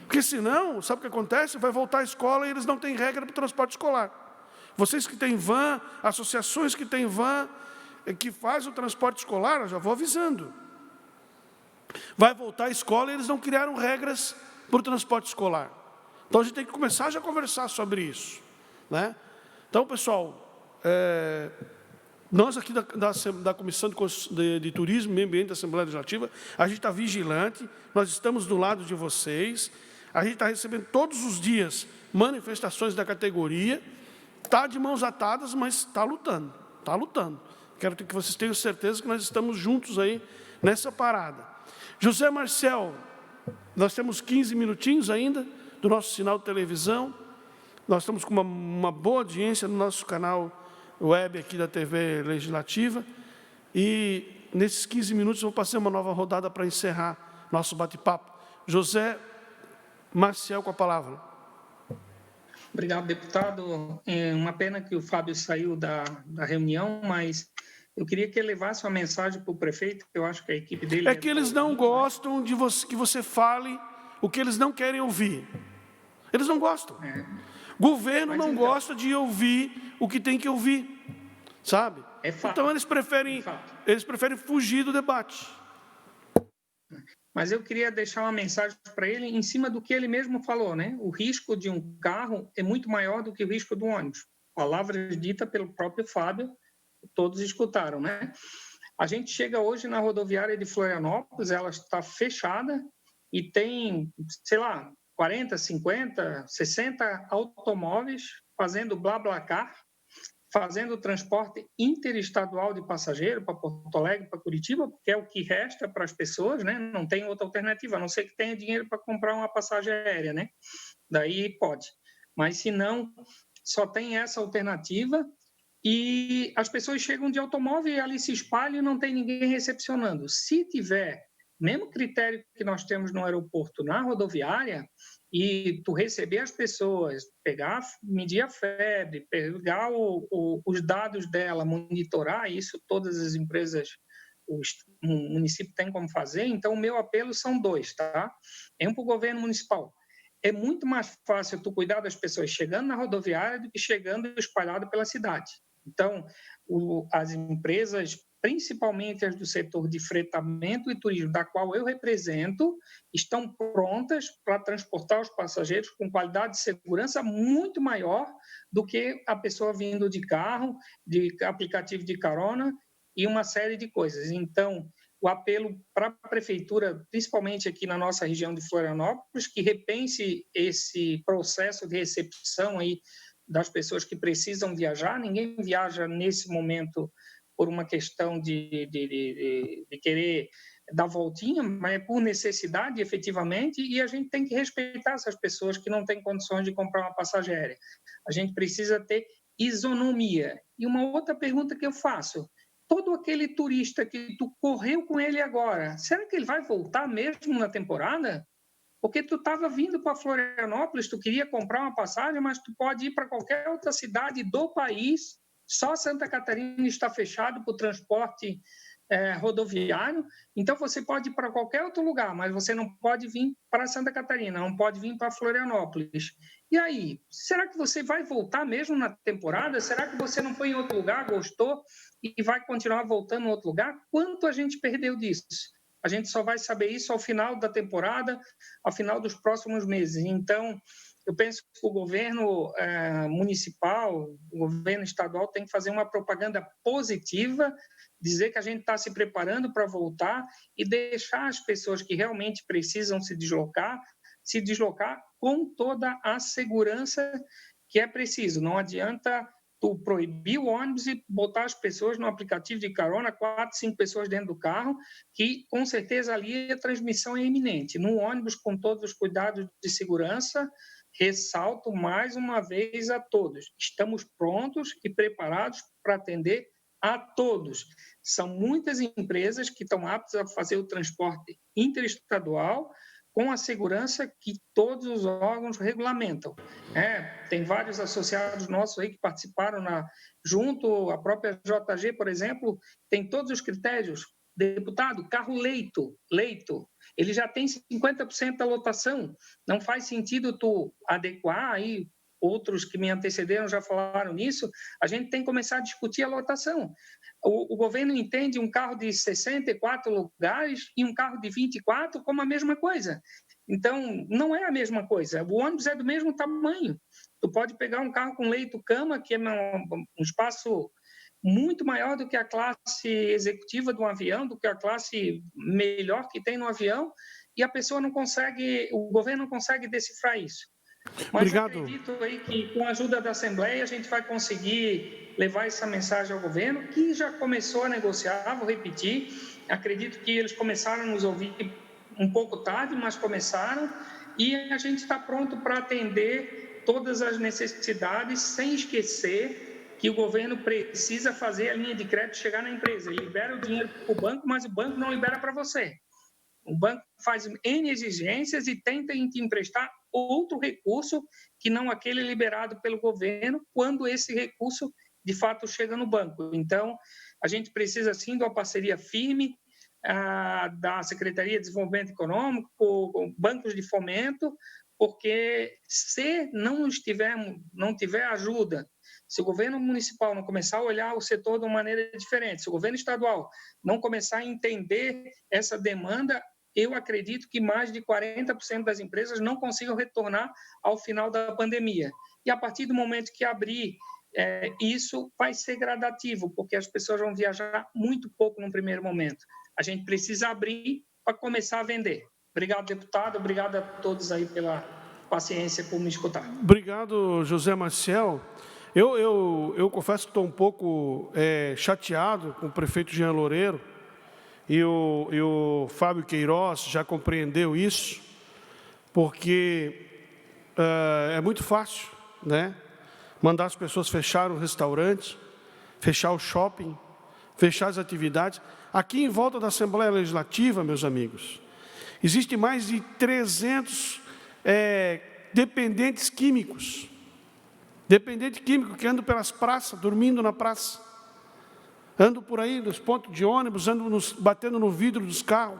Porque senão, sabe o que acontece? Vai voltar à escola e eles não têm regra para o transporte escolar. Vocês que têm van, associações que têm van, que fazem o transporte escolar, eu já vou avisando. Vai voltar à escola e eles não criaram regras para o transporte escolar. Então a gente tem que começar já a conversar sobre isso, né? Então, pessoal, nós aqui da Comissão de Turismo e Meio Ambiente da Assembleia Legislativa, a gente está vigilante, nós estamos do lado de vocês, a gente está recebendo todos os dias manifestações da categoria, está de mãos atadas, mas está lutando, está lutando. Quero que vocês tenham certeza que nós estamos juntos aí nessa parada. José Marcel, nós temos 15 minutinhos ainda do nosso sinal de televisão, nós estamos com uma boa audiência no nosso canal web aqui da TV Legislativa, e nesses 15 minutos eu vou passar uma nova rodada para encerrar nosso bate-papo. José Marcel, com a palavra. Obrigado, deputado. É uma pena que o Fábio saiu da reunião, mas eu queria que ele levasse uma mensagem para o prefeito, que eu acho que a equipe dele... É que eles não gostam de que você fale o que eles não querem ouvir. Eles não gostam. Governo não gosta de ouvir o que tem que ouvir, sabe? Então eles preferem fugir do debate. Mas eu queria deixar uma mensagem para ele em cima do que ele mesmo falou, né? O risco de um carro é muito maior do que o risco do ônibus. Palavras ditas pelo próprio Fábio, todos escutaram, né? A gente chega hoje na rodoviária de Florianópolis, ela está fechada e tem, sei lá, 40, 50, 60 automóveis fazendo BlaBlaCar, fazendo transporte interestadual de passageiro para Porto Alegre, para Curitiba, porque é o que resta para as pessoas, né? Não tem outra alternativa, a não ser que tenha dinheiro para comprar uma passagem aérea, né? Daí pode. Mas, se não, só tem essa alternativa e as pessoas chegam de automóvel e ali se espalham e não tem ninguém recepcionando. Se tiver mesmo critério que nós temos no aeroporto, na rodoviária, e tu receber as pessoas, medir a febre, pegar os dados dela, monitorar isso, todas as empresas, o município tem como fazer. Então, o meu apelo são dois, tá? Um para o governo municipal. É muito mais fácil tu cuidar das pessoas chegando na rodoviária do que chegando espalhado pela cidade. Então, as empresas, principalmente as do setor de fretamento e turismo, da qual eu represento, estão prontas para transportar os passageiros com qualidade de segurança muito maior do que a pessoa vindo de carro, de aplicativo de carona e uma série de coisas. Então, o apelo para a prefeitura, principalmente aqui na nossa região de Florianópolis, que repense esse processo de recepção aí das pessoas que precisam viajar. Ninguém viaja nesse momento por uma questão de querer dar voltinha, mas é por necessidade, efetivamente, e a gente tem que respeitar essas pessoas que não têm condições de comprar uma passagem aérea. A gente precisa ter isonomia. E uma outra pergunta que eu faço, todo aquele turista que tu correu com ele agora, será que ele vai voltar mesmo na temporada? Porque tu estava vindo para Florianópolis, tu queria comprar uma passagem, mas tu pode ir para qualquer outra cidade do país, só Santa Catarina está fechado para o transporte rodoviário, então você pode ir para qualquer outro lugar, mas você não pode vir para Santa Catarina, não pode vir para Florianópolis. E aí, será que você vai voltar mesmo na temporada? Será que você não foi em outro lugar, gostou e vai continuar voltando em outro lugar? Quanto a gente perdeu disso? A gente só vai saber isso ao final da temporada, ao final dos próximos meses. Então, eu penso que o governo municipal, o governo estadual tem que fazer uma propaganda positiva, dizer que a gente está se preparando para voltar e deixar as pessoas que realmente precisam se deslocar com toda a segurança que é preciso. Não adianta tu proibir o ônibus e botar as pessoas no aplicativo de carona, 4, 5 pessoas dentro do carro, que com certeza ali a transmissão é iminente. No ônibus, com todos os cuidados de segurança, ressalto mais uma vez a todos, estamos prontos e preparados para atender a todos. São muitas empresas que estão aptas a fazer o transporte interestadual com a segurança que todos os órgãos regulamentam. Tem vários associados nossos aí que participaram junto, a própria JG, por exemplo, tem todos os critérios. Deputado, carro leito, ele já tem 50% da lotação, não faz sentido tu adequar aí, outros que me antecederam já falaram nisso, a gente tem que começar a discutir a lotação. O governo entende um carro de 64 lugares e um carro de 24 como a mesma coisa. Então, não é a mesma coisa. O ônibus é do mesmo tamanho. Tu pode pegar um carro com leito-cama, que é um espaço muito maior do que a classe executiva de um avião, do que a classe melhor que tem no avião, e a pessoa não consegue, o governo não consegue decifrar isso. Mas obrigado. Acredito aí que com a ajuda da Assembleia a gente vai conseguir levar essa mensagem ao governo, que já começou a negociar, vou repetir, acredito que eles começaram a nos ouvir um pouco tarde, mas começaram, e a gente está pronto para atender todas as necessidades, sem esquecer que o governo precisa fazer a linha de crédito chegar na empresa. Ele libera o dinheiro para o banco, mas o banco não libera para você. O banco faz N exigências e tenta te emprestar outro recurso que não aquele liberado pelo governo, quando esse recurso, de fato, chega no banco. Então, a gente precisa, sim, de uma parceria firme da Secretaria de Desenvolvimento Econômico, com bancos de fomento, porque se não tiver ajuda, se o governo municipal não começar a olhar o setor de uma maneira diferente, se o governo estadual não começar a entender essa demanda, eu acredito que mais de 40% das empresas não consigam retornar ao final da pandemia. E a partir do momento que abrir, isso vai ser gradativo, porque as pessoas vão viajar muito pouco no primeiro momento. A gente precisa abrir para começar a vender. Obrigado, deputado. Obrigado a todos aí pela paciência por me escutar. Obrigado, José Maciel. Eu confesso que estou um pouco chateado com o prefeito Jean Loureiro, e o Fábio Queiroz já compreendeu isso, porque é muito fácil, né, mandar as pessoas fechar o restaurante, fechar o shopping, fechar as atividades. Aqui em volta da Assembleia Legislativa, meus amigos, existem mais de 300 dependentes químicos. Dependente químico que andam pelas praças, dormindo na praça. Andam por aí nos pontos de ônibus, andam batendo no vidro dos carros.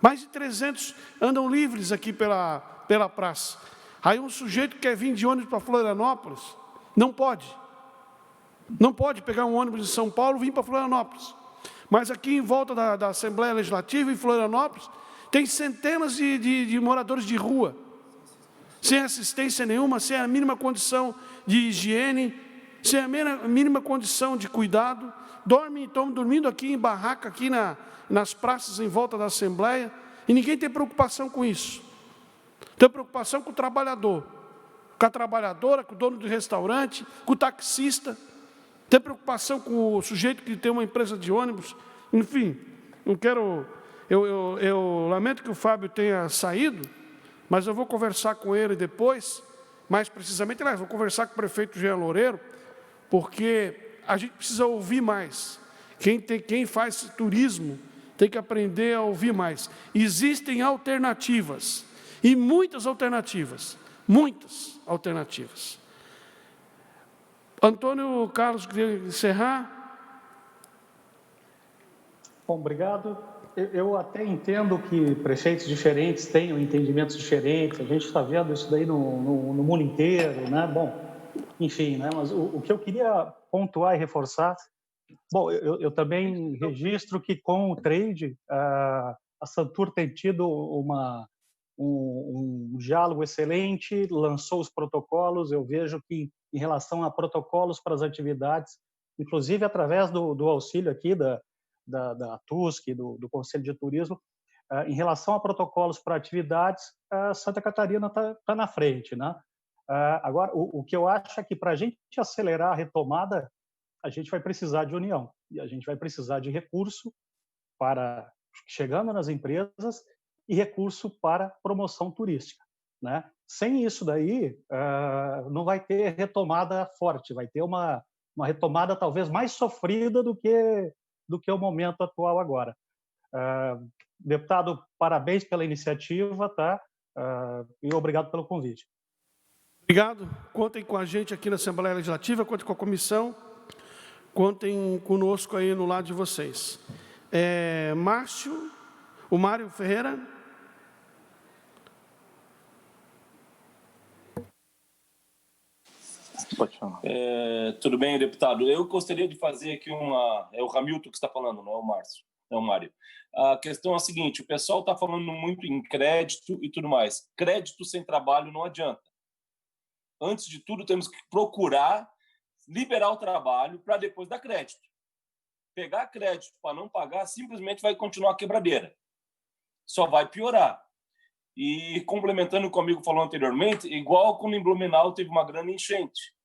Mais de 300 andam livres aqui pela praça. Aí um sujeito que quer vir de ônibus para Florianópolis, não pode. Não pode pegar um ônibus de São Paulo e vir para Florianópolis. Mas aqui em volta da Assembleia Legislativa, em Florianópolis, tem centenas de moradores de rua, sem assistência nenhuma, sem a mínima condição de higiene, sem a mínima condição de cuidado, estão dormindo aqui em barraca, aqui nas praças em volta da Assembleia, e ninguém tem preocupação com isso. Tem preocupação com o trabalhador, com a trabalhadora, com o dono do restaurante, com o taxista, tem preocupação com o sujeito que tem uma empresa de ônibus. Enfim, não quero... Eu lamento que o Fábio tenha saído, mas eu vou conversar com ele depois, mais precisamente, vou conversar com o prefeito Jean Loureiro, porque a gente precisa ouvir mais. Quem faz turismo tem que aprender a ouvir mais. Existem alternativas, e muitas alternativas. Antônio Carlos, queria encerrar? Bom, obrigado. Eu até entendo que prefeitos diferentes tenham entendimentos diferentes, a gente está vendo isso daí no mundo inteiro, né? Bom, enfim, né? Mas o que eu queria pontuar e reforçar, bom, eu também registro que com o trade, a Santur tem tido um diálogo excelente, lançou os protocolos, eu vejo que em relação a protocolos para as atividades, inclusive através do auxílio aqui da TUSC, do Conselho de Turismo, em relação a protocolos para atividades, Santa Catarina está na frente, né? Agora, o que eu acho é que para a gente acelerar a retomada, a gente vai precisar de união e a gente vai precisar de recurso para chegando nas empresas e recurso para promoção turística, né? Sem isso daí, não vai ter retomada forte, vai ter uma retomada talvez mais sofrida do que o momento atual agora. Deputado, parabéns pela iniciativa, tá? E obrigado pelo convite. Obrigado. Contem com a gente aqui na Assembleia Legislativa, contem com a comissão, contem conosco aí no lado de vocês. Mário Ferreira. Pode falar. Tudo bem, deputado? Eu gostaria de fazer aqui É o Hamilton que está falando, não é o Márcio, não é o Mário. A questão é a seguinte, o pessoal está falando muito em crédito e tudo mais. Crédito sem trabalho não adianta. Antes de tudo, temos que procurar liberar o trabalho para depois dar crédito. Pegar crédito para não pagar simplesmente vai continuar a quebradeira. Só vai piorar. E complementando o que o amigo falou anteriormente, igual quando em Blumenau teve uma grande enchente.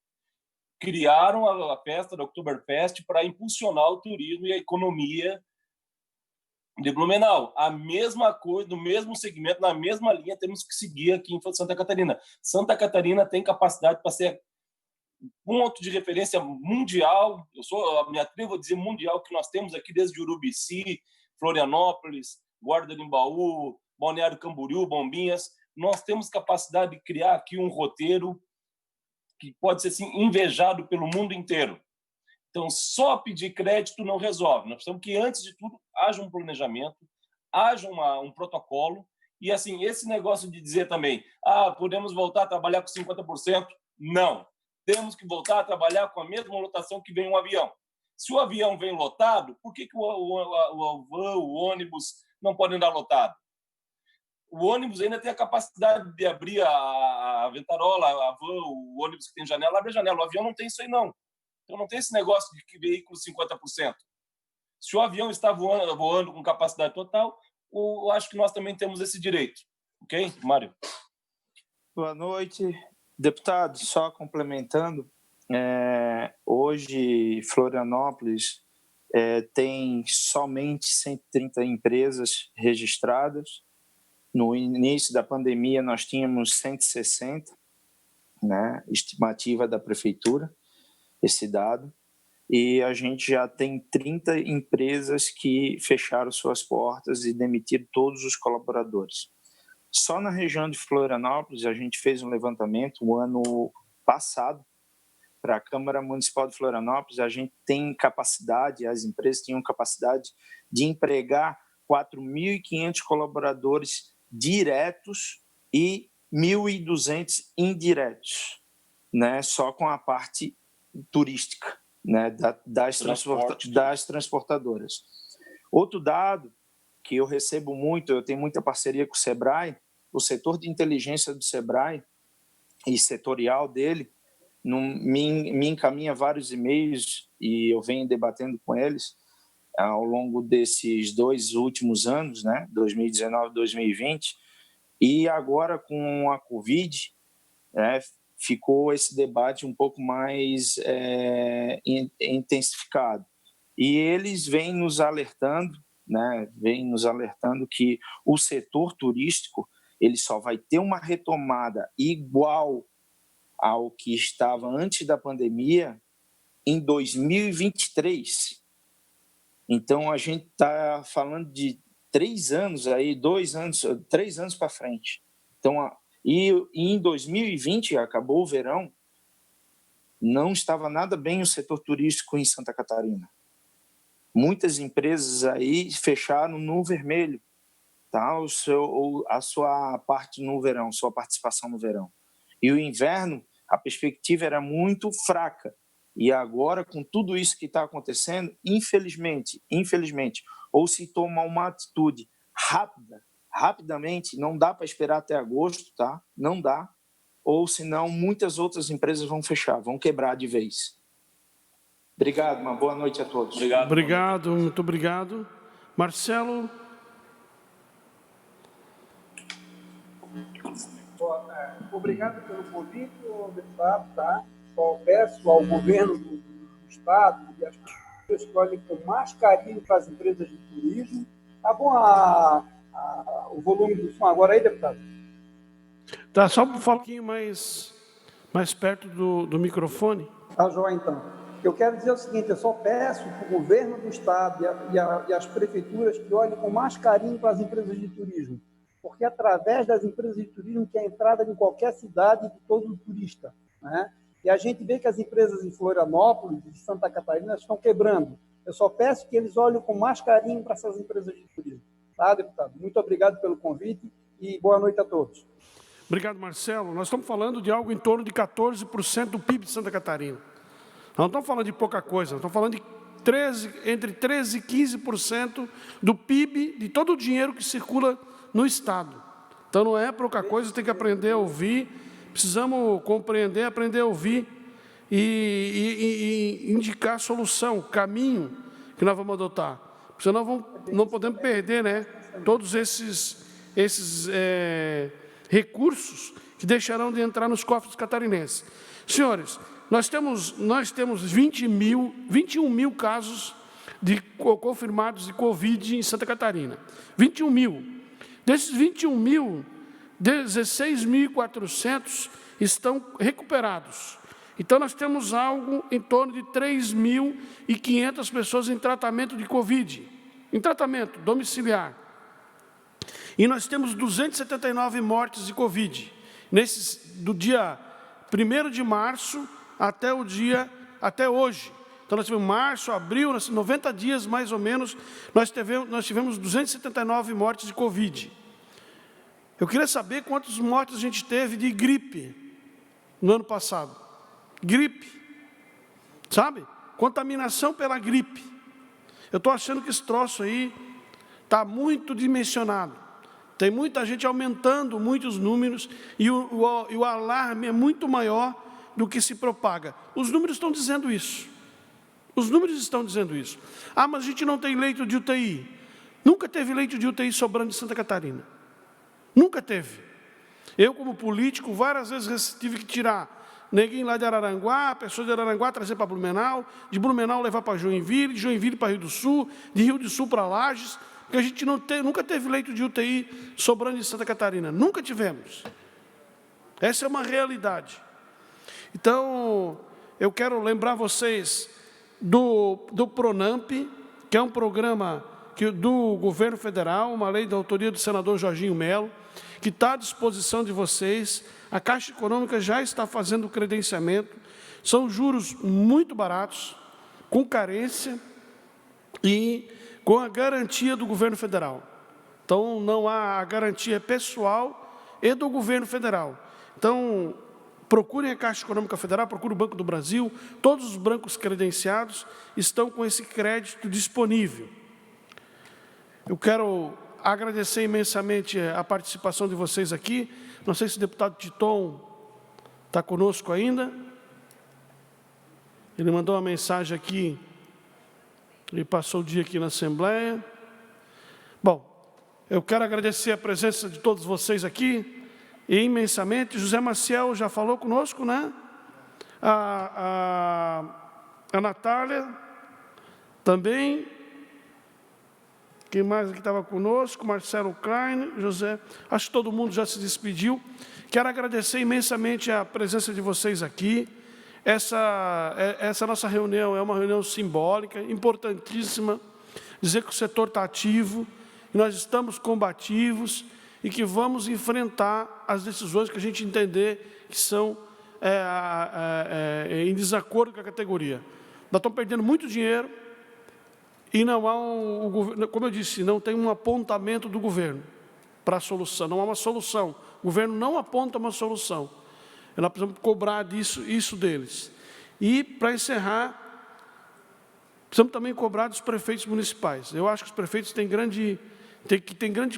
Criaram a festa da Oktoberfest para impulsionar o turismo e a economia de Blumenau. A mesma coisa, no mesmo segmento, na mesma linha, temos que seguir aqui em Santa Catarina. Santa Catarina tem capacidade para ser ponto de referência mundial. Me atrevo a dizer mundial, que nós temos aqui desde Urubici, Florianópolis, Guarda do Embaú, Balneário Camboriú, Bombinhas. Nós temos capacidade de criar aqui um roteiro que pode ser assim, invejado pelo mundo inteiro. Então, só pedir crédito não resolve. Nós precisamos que, antes de tudo, haja um planejamento, haja um protocolo. E, assim, esse negócio de dizer também, podemos voltar a trabalhar com 50%, não. Temos que voltar a trabalhar com a mesma lotação que vem um avião. Se o avião vem lotado, por que o ônibus não pode andar lotado? O ônibus ainda tem a capacidade de abrir a ventarola, a van, o ônibus que tem janela, abre a janela. O avião não tem isso aí, não. Então, não tem esse negócio de que veículo 50%. Se o avião está voando com capacidade total, eu acho que nós também temos esse direito. Ok, Mário? Boa noite. Deputado, só complementando, hoje Florianópolis tem somente 130 empresas registradas. No início da pandemia, nós tínhamos 160, né, estimativa da prefeitura, esse dado, e a gente já tem 30 empresas que fecharam suas portas e demitiram todos os colaboradores. Só na região de Florianópolis, a gente fez um levantamento o ano passado para a Câmara Municipal de Florianópolis, a gente tem capacidade, as empresas tinham capacidade de empregar 4.500 colaboradores diretos e 1.200 indiretos, né, só com a parte turística, né, das transportadoras. Outro dado que eu recebo muito, eu tenho muita parceria com o Sebrae, o setor de inteligência do Sebrae e setorial dele me encaminha vários e-mails e eu venho debatendo com eles ao longo desses 2 últimos anos, né, 2019 e 2020, e agora com a Covid, né, ficou esse debate um pouco mais intensificado. E eles vêm nos alertando, né, que o setor turístico ele só vai ter uma retomada igual ao que estava antes da pandemia em 2023. Então, a gente está falando de 3 anos aí, 2 anos, 3 anos para frente. Então, e em 2020, acabou o verão, não estava nada bem o setor turístico em Santa Catarina. Muitas empresas aí fecharam no vermelho, tá? A sua parte no verão, sua participação no verão. E o inverno, a perspectiva era muito fraca. E agora, com tudo isso que está acontecendo, infelizmente, ou se toma uma atitude rapidamente, não dá para esperar até agosto, tá? Não dá. Ou senão, muitas outras empresas vão fechar, vão quebrar de vez. Obrigado, uma boa noite a todos. Obrigado, muito obrigado. Marcelo. Obrigado pelo convite, deputado. Tá? Só peço ao governo do Estado e às pessoas que olhem com mais carinho para as empresas de turismo. Tá bom o volume do som agora aí, deputado? Tá, só um pouquinho mais perto do microfone. Tá, joia, então. Eu quero dizer o seguinte, eu só peço para o governo do Estado e as prefeituras que olhem com mais carinho para as empresas de turismo, porque é através das empresas de turismo que é a entrada em qualquer cidade de todo turista, né? E a gente vê que as empresas em Florianópolis e Santa Catarina estão quebrando. Eu só peço que eles olhem com mais carinho para essas empresas de turismo. Tá, deputado? Muito obrigado pelo convite e boa noite a todos. Obrigado, Marcelo. Nós estamos falando de algo em torno de 14% do PIB de Santa Catarina. Nós não estamos falando de pouca coisa, nós estamos falando de entre 13% e 15% do PIB, de todo o dinheiro que circula no Estado. Então, não é pouca coisa, tem que aprender a ouvir, precisamos compreender, aprender a ouvir e indicar solução, caminho que nós vamos adotar. Porque senão não podemos perder, né, todos esses recursos que deixarão de entrar nos cofres catarinenses. Senhores, nós temos 21 mil casos confirmados de Covid em Santa Catarina. 21 mil. Desses 21 mil, 16.400 estão recuperados. Então, nós temos algo em torno de 3.500 pessoas em tratamento de Covid, em tratamento domiciliar. E nós temos 279 mortes de Covid, do dia 1º de março até hoje. Então, nós tivemos março, abril, 90 dias mais ou menos, nós tivemos 279 mortes de Covid. Eu queria saber quantas mortes a gente teve de gripe no ano passado. Gripe, sabe? Contaminação pela gripe. Eu estou achando que esse troço aí está muito dimensionado. Tem muita gente aumentando muitos números e o alarme é muito maior do que se propaga. Os números estão dizendo isso. Os números estão dizendo isso. Ah, mas a gente não tem leito de UTI. Nunca teve leito de UTI sobrando em Santa Catarina. Nunca teve. Eu, como político, várias vezes tive que tirar neguinho lá de Araranguá, pessoas de Araranguá trazer para Blumenau, de Blumenau levar para Joinville, de Joinville para Rio do Sul, de Rio do Sul para Lages, porque a gente nunca teve leito de UTI sobrando em Santa Catarina. Nunca tivemos. Essa é uma realidade. Então, eu quero lembrar vocês do PRONAMP, que é um programa do governo federal, uma lei da autoria do senador Jorginho Melo, que está à disposição de vocês. A Caixa Econômica já está fazendo o credenciamento. São juros muito baratos, com carência e com a garantia do governo federal. Então, não há a garantia pessoal e do governo federal. Então, procurem a Caixa Econômica Federal, procurem o Banco do Brasil, todos os bancos credenciados estão com esse crédito disponível. Eu quero agradecer imensamente a participação de vocês aqui. Não sei se o deputado Titon está conosco ainda. Ele mandou uma mensagem aqui, ele passou o dia aqui na Assembleia. Bom, eu quero agradecer a presença de todos vocês aqui, e imensamente. José Maciel já falou conosco, né? A Natália também. Quem mais aqui estava conosco? Marcelo Klein, José. Acho que todo mundo já se despediu. Quero agradecer imensamente a presença de vocês aqui. Essa nossa reunião é uma reunião simbólica, importantíssima. dizer que o setor está ativo, que nós estamos combativos e que vamos enfrentar as decisões que a gente entender que são em desacordo com a categoria. Nós estamos perdendo muito dinheiro e não há, como eu disse, não tem um apontamento do governo para a solução, não há uma solução. O governo não aponta uma solução. Nós precisamos cobrar isso deles. E, para encerrar, precisamos também cobrar dos prefeitos municipais. Eu acho que os prefeitos têm grande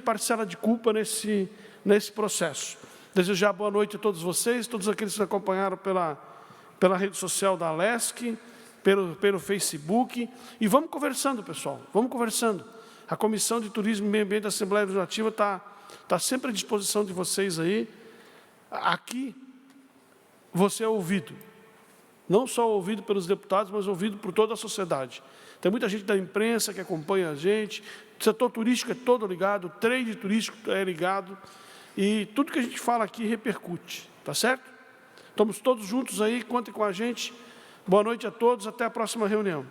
parcela de culpa nesse processo. Desejar boa noite a todos vocês, todos aqueles que nos acompanharam pela rede social da Alesc, pelo Facebook. E vamos conversando, pessoal, vamos conversando. A Comissão de Turismo e Meio Ambiente da Assembleia Legislativa está sempre à disposição de vocês aí. Aqui, você é ouvido. Não só ouvido pelos deputados, mas ouvido por toda a sociedade. Tem muita gente da imprensa que acompanha a gente, o setor turístico é todo ligado, o trade turístico é ligado, e tudo que a gente fala aqui repercute, tá certo? Estamos todos juntos aí, contem com a gente. Boa noite a todos, até a próxima reunião.